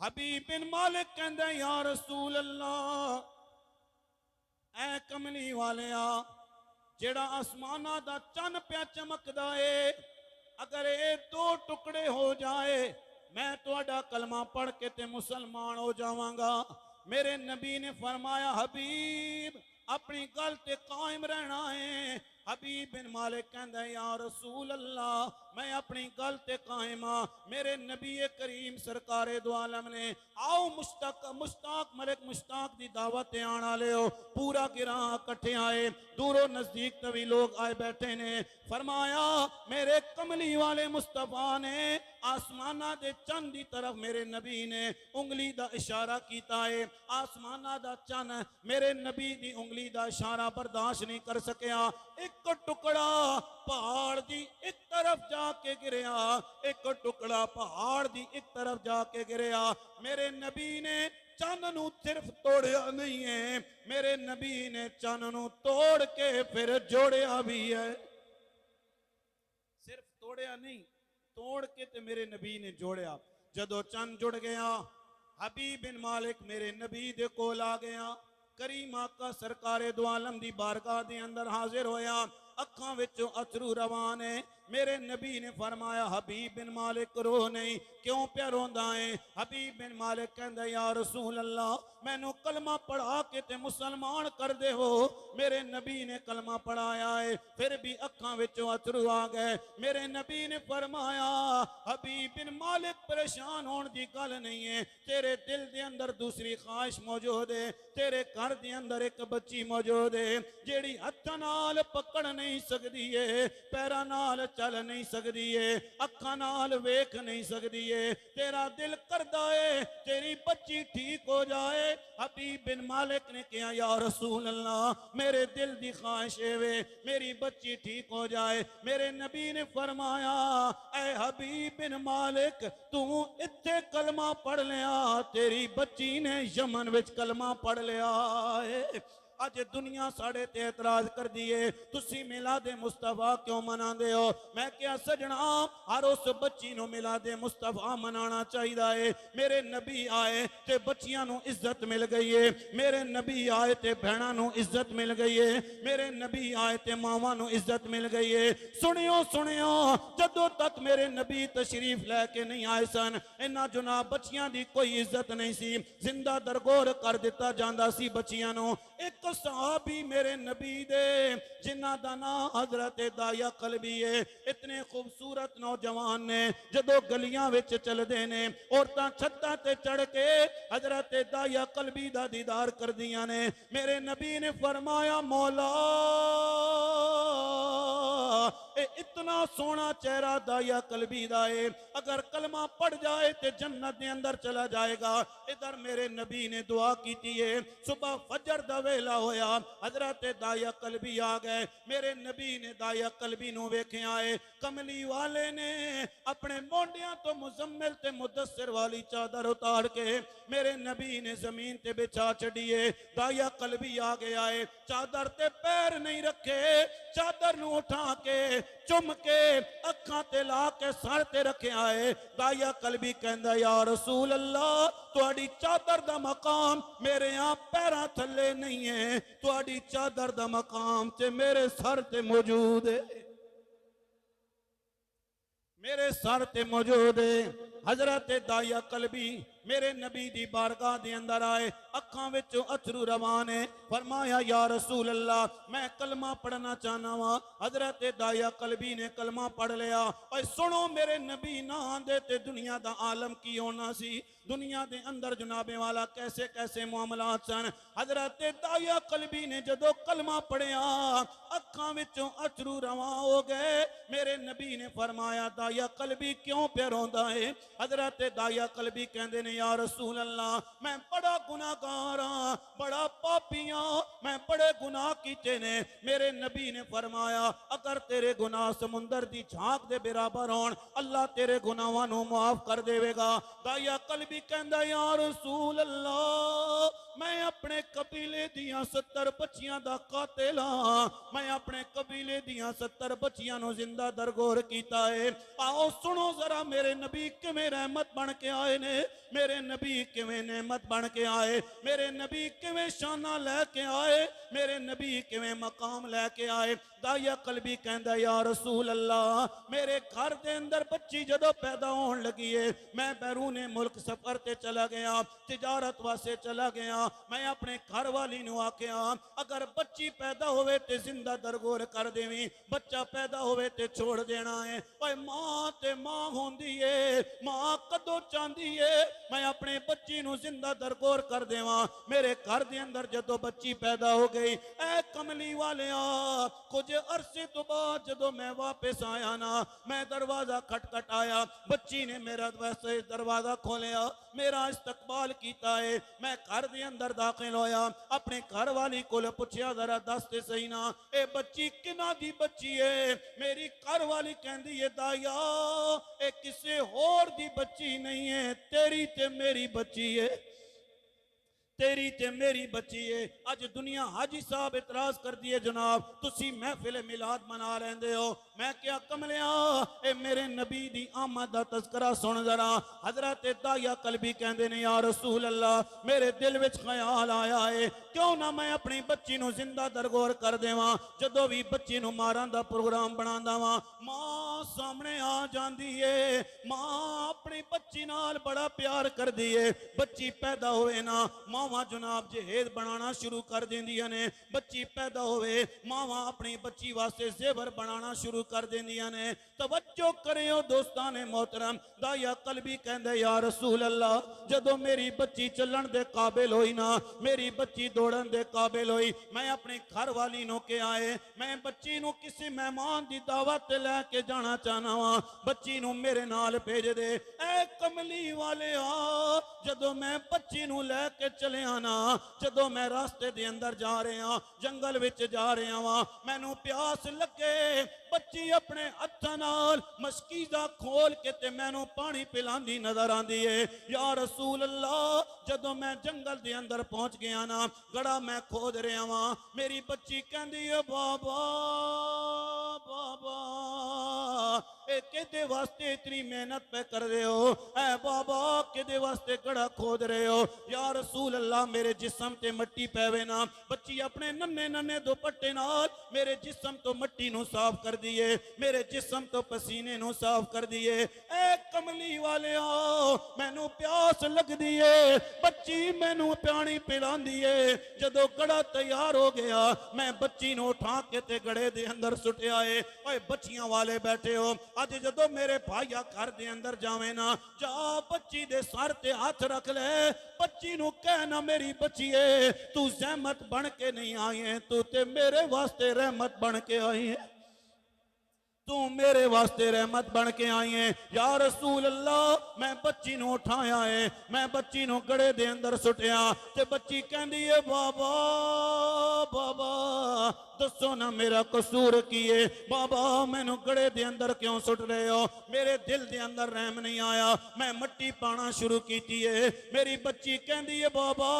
حبیب بن مالک کہندا یا رسول اللہ اے کملی والیا جیڑا آسمانہ دا چن پیا چمکدا اے اگر اے دو ٹکڑے ہو جائے میں تواڈا کلمہ پڑھ کے تے مسلمان ہو جاواں گا میرے نبی نے فرمایا حبیب اپنی گل تے قائم رہنا ہے حبیب بن مالک کہندا یا رسول اللہ میں اپنی گل تے قائم ہاں میرے نبی کریم سرکار دو عالم نے آؤ مشتاق ملک مشتاق دی دعوت آنا لے ہو پورا گراں کٹھے آئے دور و نزدیک توی لوگ آئے بیٹھے نے فرمایا میرے کملی والے مصطفیٰ نے آسمانہ دے چند دی طرف میرے نبی نے انگلی دا اشارہ کیتا ہے آسمانہ دا چند میرے نبی دی انگلی دا اشارہ برداشت نہیں کر سکیا ایک ٹکڑا پہاڑ دی ایک طرف جا کے گریا ایک ٹکڑا پہاڑ دی ایک طرف جا کے گریا میرے نبی نے چند نو صرف توڑیا نہیں ہے میرے نبی نے چند نو توڑ کے پھر جوڑیا بھی ہے صرف توڑیا نہیں توڑ کے تے میرے نبی نے جوڑیا جدو چند جڑ گیا حبیب بن مالک میرے نبی دے کول آ گیا کریم آقا سرکار دو عالم دی بارگاہ دے اندر حاضر ہویا اکھاں وچوں اتھرو روان ہے میرے نبی نے فرمایا حبیب بن مالک رو نہیں کیوں پیا روندا ہے حبیب بن مالک کہندا یا رسول اللہ مینوں کلمہ پڑھا کے تے مسلمان کر دے ہو میرے نبی نے کلمہ پڑھایا ہے پھر بھی اکھاں وچوں اتھرو آ گئے میرے نبی نے فرمایا حبیب بن مالک پریشان ہون دی گل نہیں ہے تیرے دل دے اندر دوسری خواہش موجود ہے تیرے گھر دے اندر ایک بچی موجود ہے جیڑی ہتھاں نال پکڑ نہیں سکدی ہے پیراں نال چل نہیں سکدی ہے اکھاں نال ویکھ نہیں سکدی ہے تیرا دل کردا ہے تیری بچی ٹھیک ہو جائے حبیب بن مالک نے کہا یا رسول اللہ میرے دل دی خواہش ہے میری بچی ٹھیک ہو جائے میرے نبی نے فرمایا اے حبیب بن مالک تو اتھے کلمہ پڑھ لیا تیری بچی نے یمن وچ کلمہ پڑھ لیا ہے آج دنیا ساڑے تے اعتراض کر دیئے تسی میلاد مصطفیٰ کیوں منا دے ہو میں کیا سجنا ہر اس بچی نو میلاد مصطفیٰ منانا چاہی دائے میرے نبی آئے تے بچیاں نو عزت مل گئی ہے میرے نبی آئے تے بہناں نو عزت مل گئی ہے میرے نبی آئے تے ماواں نو عزت مل گئی ہے سنیو جدو تک میرے نبی تشریف لے کے نہیں آئے سن انہاں جناب بچیاں دی کوئی عزت نہیں سی زندہ درگور کر دیتا جاندہ سی بچیاں نو ایک صحابی میرے نبی دے جنہ دا نام حضرت دایا قلبی ہے اتنے خوبصورت نوجوان نے جدو گلیاں وچ چل دینے عورتاں چھتاں تے چڑھ کے حضرت دایا قلبی دا دیدار کر دیا نے میرے نبی نے فرمایا مولا اے اتنا سونا چہرہ دایا قلبی دائے اگر کلمہ پڑھ جائے تے جنت دے اندر چلا جائے گا ادھر میرے نبی نے دعا کی تیئے صبح فجر دا ویلا ہویا حضرت دایا قلبی آ گئے میرے نبی نے دایا قلبی نو ویکھے آئے کملی والے نے اپنے مونڈیاں تو مزمل تے مدثر والی چادر اتار کے میرے نبی نے زمین تے بچھا چڑھیے دایا قلبی آ گیا ہے چادر تے پیر نہیں رکھے چادر نو اٹھا کے چم کے اکھاں تے لا کے سر تے رکھے آئے دایا قلبی کہندا یا رسول اللہ تواڈی چادر دا مقام میرے یہاں پیراں تھلے نہیں ہے تواڈی چادر دا مقام تے میرے سر تے موجود ہے میرے سر تے موجود ہے حضرت دایا قلبی میرے نبی دی بارگاہ دے اندر آئے اکھاں وچوں اتھرو روان ہے فرمایا یا رسول اللہ میں کلمہ پڑھنا چاہنا ہوں حضرت دایا قلبی نے کلمہ پڑھ لیا اور سنو میرے نبی نہ آندے تے دنیا دا عالم کی ہونا سی دنیا دے اندر جناب والا کیسے کیسے معاملات سن حضرت دایا قلبی نے جدو کلمہ پڑھیا اکھاں وچوں اتھرو رواں ہو گئے میرے نبی نے فرمایا دایا قلبی کیوں پہ روندا ہے حضرت دایا قلبی کہندے نے یا رسول اللہ میں بڑا گناہگار ہاں بڑا پاپی ہاں میں بڑے گناہ کیتے نے میرے نبی نے فرمایا اگر تیرے گناہ سمندر دی جھانک دے برابر ہون اللہ تیرے گناہاں نو معاف کر دے گا دایا قلبی کہندا یا رسول اللہ میں اپنے قبیلے دیاں 70 بچیاں دا قاتل ہاں میں اپنے قبیلے دیاں 70 بچیاں نو زندہ درگور کیتا ہے آؤ سنو ذرا میرے نبی کیویں رحمت بن کے آئے نے میرے نبی کیویں نعمت بن کے آئے میرے نبی کیویں شانہ لے کے آئے میرے نبی کیویں مقام لے کے آئے دایا قلبی کہندا یا رسول اللہ میرے گھر دے اندر بچی جدو پیدا ہون لگی ہے میں بیرون ملک سفر تے چلا گیا تجارت واسے چلا گیا میں اپنے گھر والی نو آکھیا اگر بچی پیدا ہوئے تے زندہ درگور کر دیویں بچہ پیدا ہوئے تے چھوڑ دینا ہے اوے ماں تے ماں ہوندی ہے ماں کدو چاندی ہے میں اپنے بچی نو زندہ درگور کر دیواں میرے گھر دے اندر جدو بچی پیدا ہو گئی اے کملی والیاں کچھ عرصے تو بعد جدو میں واپس آیا نا میں دروازہ کھٹ آیا بچی نے میرا ویسے دروازہ کھولیا میرا استقبال کیتا ہے میں گھر دے اندر داخل ہویا اپنے گھر والی کو پوچھیا ذرا دس تے صحیح نا اے بچی کنا دی بچی ہے میری گھر والی کہندی ہے دایا اے کسے اور دی بچی نہیں ہے تیری تے میری بچی ہے تیری تے میری بچی ہے اج دنیا حاجی صاحب اعتراض کر دیے جناب تسی محفل میلاد منا رہندے ہو میں کیا کملیا اے میرے نبی دی آمد دا تذکرہ سن ذرا حضرت دایا قلبی کہندے نے یا رسول اللہ میرے دل وچ خیال آیا ہے کیوں نہ میں اپنی بچی نو زندہ درگور کر دیواں جدو بھی بچی نو ماران دا پروگرام بناندا واں ماں سامنے آ جاندی ہے ماں اپنی بچی نال بڑا پیار کر دیے بچی پیدا ہوئے نا ماواں جناب جہیز بنانا شروع کر دیندیاں نے بچی پیدا ہوئے ماواں اپنی بچی واسطے زیور بنانا شروع کر دیندیاں نے توجہ کریو دوستان محترم دایا قلبی کہندے یا رسول اللہ جدو میری بچی چلن دے قابل ہوئی نا میری بچی دوڑن دے قابل ہوئی میں اپنے گھر والی نو کے آئے میں بچی نو کسی مہمان دی دعوت لے کے جانا چاہنا ہاں بچی نو میرے نال بھیج دے اے کملی والے آ جدو میں بچی نو لے کے چلے آنا جدو میں راستے دے اندر جا رہے ہاں جنگل وچ جا رہے ہاں مینوں پیاس لگے بچی اپنے ہتھاں نال مشکیزہ کھول کے تے مینوں پانی پلاندی نظر آندی ہے یا رسول اللہ جدو میں جنگل دے اندر پہنچ گیا نا گڑا میں کھود رہا ہاں میری بچی کہندی ہے بابا بابا اے کدے واسطے اتنی محنت پہ کر رہے ہو اے بابا کدے واسطے گڑا کھود رہے ہو یا رسول اللہ میرے جسم تے مٹی پیوے نا بچی اپنے ننے ننے دوپٹے نال میرے جسم تو مٹی نو صاف کر دیے میرے جسم تو پسینے نو صاف کر دیے اے کملی والے آؤ مینو پیاس لگ دیے بچی مینو پانی پلان دیے جدو گڑا تیار ہو گیا میں بچی نو اٹھا کے تے گڑے دے اندر سٹے آئے اوے بچیاں والے بیٹھے ہو اج جدو میرے بھائیا گھر دے اندر جاویں نا جا بچی دے سر تے ہاتھ رکھ لے بچی نو کہنا میری بچی ہے تو زحمت بن کے نہیں آئی ہے تو تے میرے واسطے رحمت بن کے آئی ہے تو میرے واسطے رحمت بن کے آئی ہیں یا رسول اللہ میں بچی نو اٹھایا ہے میں بچی نو گڑے دے اندر سٹیا تے بچی کہندی ہے بابا بابا دسو نا میرا قصور کیے بابا میں نو گڑے دے اندر کیوں سٹ رہے ہو میرے دل دے اندر رحم نہیں آیا میں مٹی پانا شروع کیتی ہے میری بچی کہندی ہے بابا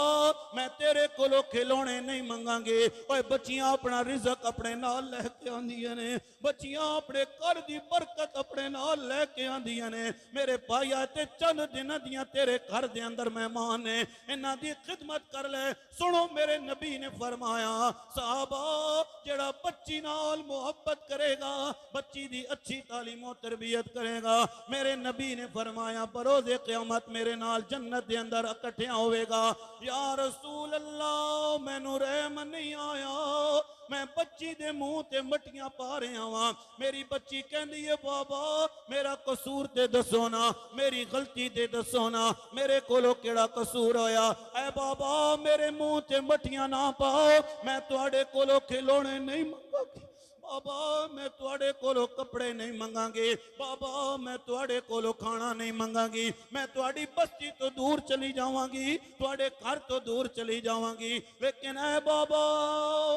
میں تیرے کولو کھلونے نہیں منگاں گے اوے بچیاں اپنا رزق اپنے نال لے کے آندیاں نے بچیاں اپنے کر دی برکت اپنے نال لے کے آندیاں نے میرے بھائی تے چند دن دیاں تیرے گھر دے اندر مہمان نے انہاں دی خدمت کر لے سنو میرے نبی نے فرمایا صحابہ جڑا بچی نال محبت کرے گا بچی دی اچھی تعلیم و تربیت کرے گا میرے نبی نے فرمایا بروز قیامت میرے نال جنت دے اندر اکٹھیاں ہوئے گا یا رسول اللہ میں نو رحم نہیں آیا میں بچی دے منہ تے مٹیاں پا رہا ہاں میری بچی کہندی ہے بابا میرا قصور تے دسو نا میری غلطی تے دسو نا میرے کولو کیڑا قصور ہویا اے بابا میرے منہ تے مٹیاں نہ پاؤ میں تواڈے کولو کھلونے نہیں منگا گی بابا میں تواڈے کولو کپڑے نہیں منگاں گی بابا میں تواڈے کولو کھانا نہیں منگاں گی میں تواڈی بستی تو دور چلی جاواں گی تواڈے گھر تو دور چلی جاواں گی لیکن اے بابا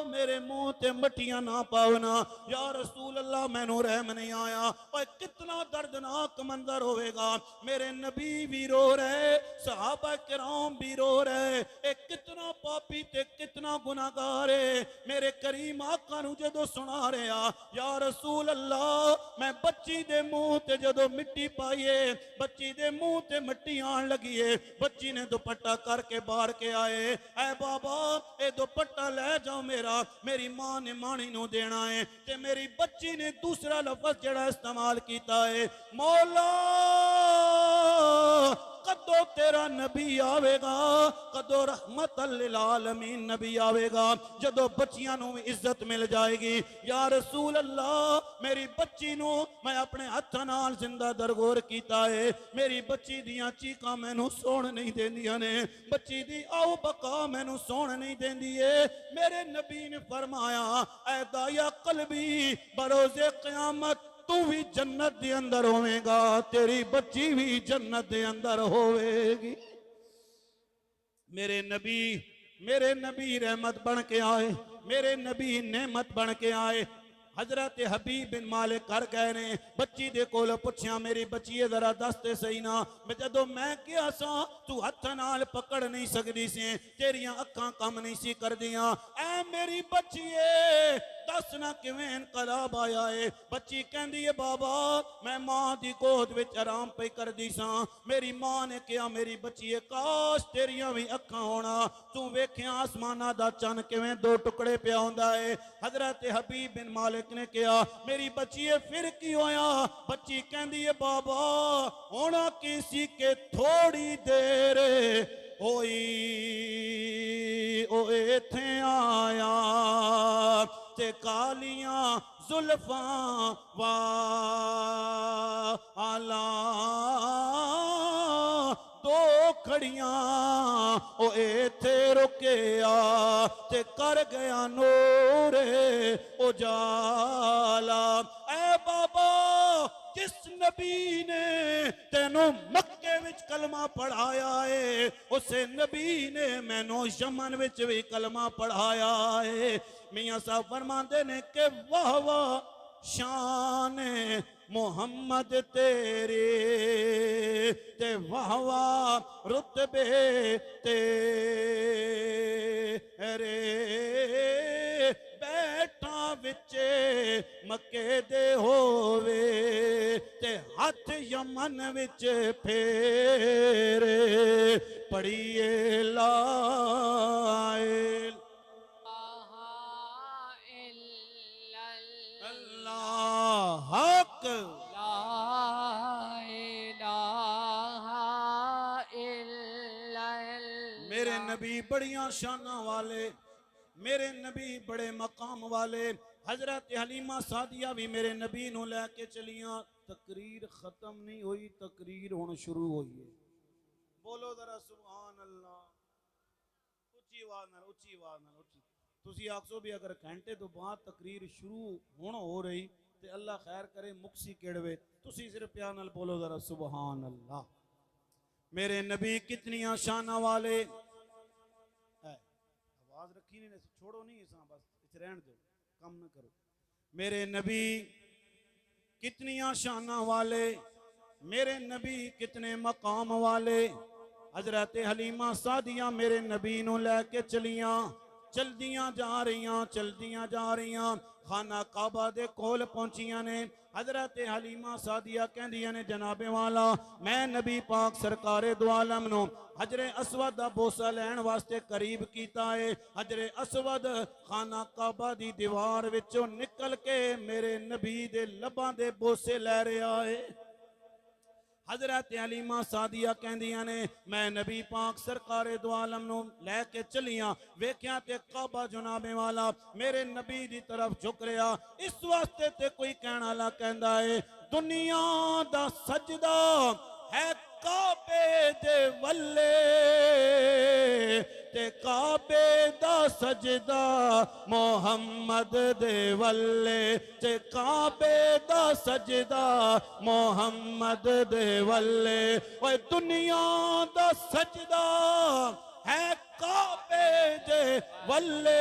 میرے منہ تے مٹیاں نہ پاؤ نا یا رسول اللہ میں نو رحم نہیں آیا اوے کتنا دردناک منظر ہوئے گا میرے نبی بھی رو رہے صحابہ کرام بھی رو رہے ایک کتنا پاپی تے کتنا گناہگار ہے میرے کریم آقا نو جدو سنا رہا یا رسول اللہ میں بچی دے منہ تے جدو مٹی پائیے بچی دے منہ تے مٹی آن لگیے بچی نے دوپٹہ کر کے باہر کے آئے اے بابا اے دوپٹہ لے جاؤ میری ماں نے مانی نو دینا ہے تے میری بچی نے دوسرا لفظ جڑا استعمال کیتا ہے مولا کدو تیرا نبی آوے گا کدو رحمت للعالمین نبی آوے گا جدو بچیاں نو عزت مل جائے گی یا رسول اللہ میری بچی نو میں اپنے ہتھاں نال زندہ درگور کیتا ہے میری بچی دیاں چیکاں میں نو سون نہیں دیندیاں نے بچی دی آؤ بقا میں نو سون نہیں دیندی ہے میرے نبی نے فرمایا اے دایا قلبی بروز قیامت تو بھی جنت دے اندر ہوئے گا تیری بچی بھی جنت دے اندر ہوئے گی میرے نبی رحمت بن کے آئے میرے نبی نعمت بن کے آئے حضرت حبیب بن مالک کر گئے نے بچی دے کولو پچھیاں میری بچی ذرا دستے سہی نا جدو میں کیا سا تو ہتھ نال پکڑ نہیں سکدی سی تیریاں اکھاں کم نہیں سی کر دیاں اے میری بچیے دس نہ کیویں انقلاب آیا ہے بچی کہندی ہے بابا میں ماں دی گود وچ آرام پئی کردی ساں میری ماں نے کہا میری بچیے کاش تیریاں بھی اکھاں ہونا تو ویکھیاں آسماناں دا چن کیویں دو ٹکڑے پیا ہوندا ہے حضرت حبیب بن مالک نے کہا میری بچیے پھر کی ہویا بچی کہندی ہے بابا ہونا کسی کے تھوڑی دیر ہوئی او ایتھے آیا تے کالیاں زلفاں والا دو کھڑیاں او ایتھے رکیا تے کر گیا نور اجالا اے بابا جس نبی نے تینوں مکے وچ کلمہ پڑھایا ہے اسے نبی نے مینوں یمن وچ بھی کلمہ پڑھایا ہے میاں صاحب فرماندے نے کہ واہ واہ شان محمد تیرے تے واہ واہ رتبے تیرے بیٹھا وچے مکے دے ہووے تے ہاتھ یمن وچ پھیرے پڑھیے لا اللہ حق میرے نبی بڑیاں شانہ والے میرے نبی بڑے مقام والے حضرت حلیمہ سعدیہ بھی میرے نبی نو لے کے چلیاں تقریر ختم نہیں ہوئی تقریر ہونا شروع ہوئی ہے بولو ذرا سبحان اللہ اچھی آواز نال تسی آکسو بھی اگر گھنٹے تو بعد تقریر شروع ہونا ہو رہی تے اللہ خیر کرے مکسی کیڑوے تسی صرف پیار نال بولو ذرا سبحان اللہ میرے نبی کتنیاں شانہ والے آواز رکھی نہیں چھوڑو نہیں اساں بس اس رہن دو کم نہ کرو میرے نبی کتنیاں شانہ والے میرے نبی کتنے مقام والے حضرت حلیمہ سعدیہ میرے نبی نو لے کے چلیاں چلدیاں جا رہیاں خانہ کعبہ دے کول پہنچیاں نے حضرت حلیمہ سعدیہ کہندیاں نے جناب والا میں نبی پاک سرکار دو عالم نو حجر اسود دا بوسہ لین واسطے قریب کیتا ہے حجر اسود خانہ کعبہ دی دیوار وچوں نکل کے میرے نبی دے لباں دے بوسے لے رہا ہے حضرت حلیمہ سعدیہ کہندیاں نے میں نبی پاک سرکار دو عالم نو لے کے چلیاں ویکھیاں تے کعبہ جناب والا میرے نبی دی طرف جھک رہا اس واسطے تے کوئی کہنا لا کہندا ہے دنیا دا سجدہ ہے کعبے دے ولے تے کعبے دا سجدہ محمد دے ولے تے کعبے دا سجدہ محمد دے ولے اوے دنیا دا سجدہ ہے کعبے دے ولے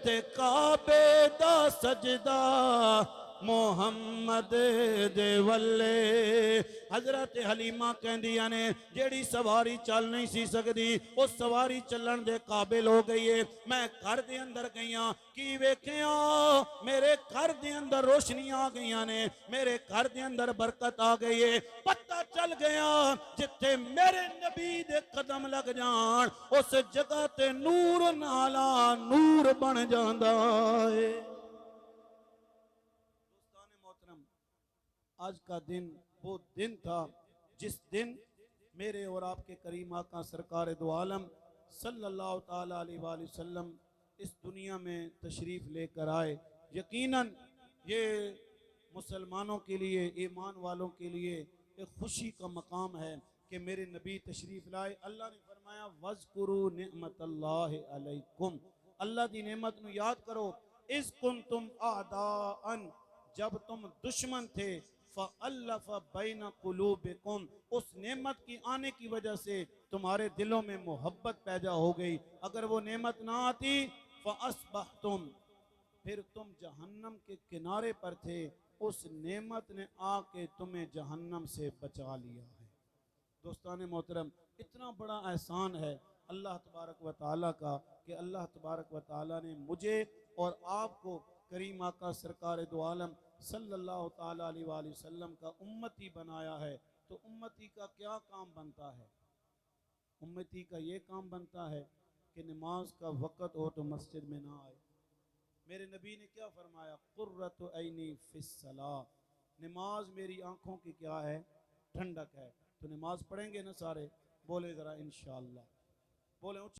تے کعبے دا سجدہ محمد دے ولے حضرت حلیمہ کہندیاں نے جیڑی سواری چل نہیں سی سکدی اس سواری چلن دے قابل ہو گئی ہے میں گھر دے اندر گئیاں کی ویکھیاں میرے گھر دے اندر روشنیاں آ گئیاں نے میرے گھر دے اندر برکت آ گئی ہے پتہ چل گیا جتھے میرے نبی دے قدم لگ جان اس جگہ تے نور نالا نور بن جاندا ہے دوستان محترم آج کا دن وہ دن تھا جس دن میرے اور آپ کے کریم آقا سرکار دو عالم صلی اللہ تعالیٰ علیہ وآلہ وسلم اس دنیا میں تشریف لے کر آئے یقیناً یہ مسلمانوں کے لیے ایمان والوں کے لیے ایک خوشی کا مقام ہے کہ میرے نبی تشریف لائے اللہ نے فرمایا وَاذْكُرُوا نِعْمَةَ اللَّهِ عَلَيْكُمْ اللہ دی نعمت نو یاد کرو اِذْ كُنْتُمْ أَعْدَاءً جب تم دشمن تھے فَأَلَّفَ بَيْنَ قُلُوبِكُمْ اس نعمت کی آنے کی وجہ سے تمہارے دلوں میں محبت پیدا ہو گئی اگر وہ نعمت نہ آتی فَأَصْبَحْتُمْ پھر تم جہنم کے کنارے پر تھے اس نعمت نے آ کے تمہیں جہنم سے بچا لیا ہے دوستان محترم اتنا بڑا احسان ہے اللہ تبارک و تعالیٰ کا کہ اللہ تبارک و تعالیٰ نے مجھے اور آپ کو کریم آقا سرکار دو عالم صلی اللہ تعالیٰ علیہ وآلہ وسلم کا امتی بنایا ہے تو امتی کا کیا کام بنتا ہے امتی کا یہ کام بنتا ہے کہ نماز کا وقت ہو تو مسجد میں نہ آئے میرے نبی نے کیا فرمایا قرۃ عینی فی الصلاۃ نماز میری آنکھوں کی کیا ہے ٹھنڈک ہے تو نماز پڑھیں گے نا سارے بولے ذرا انشاءاللہ بولے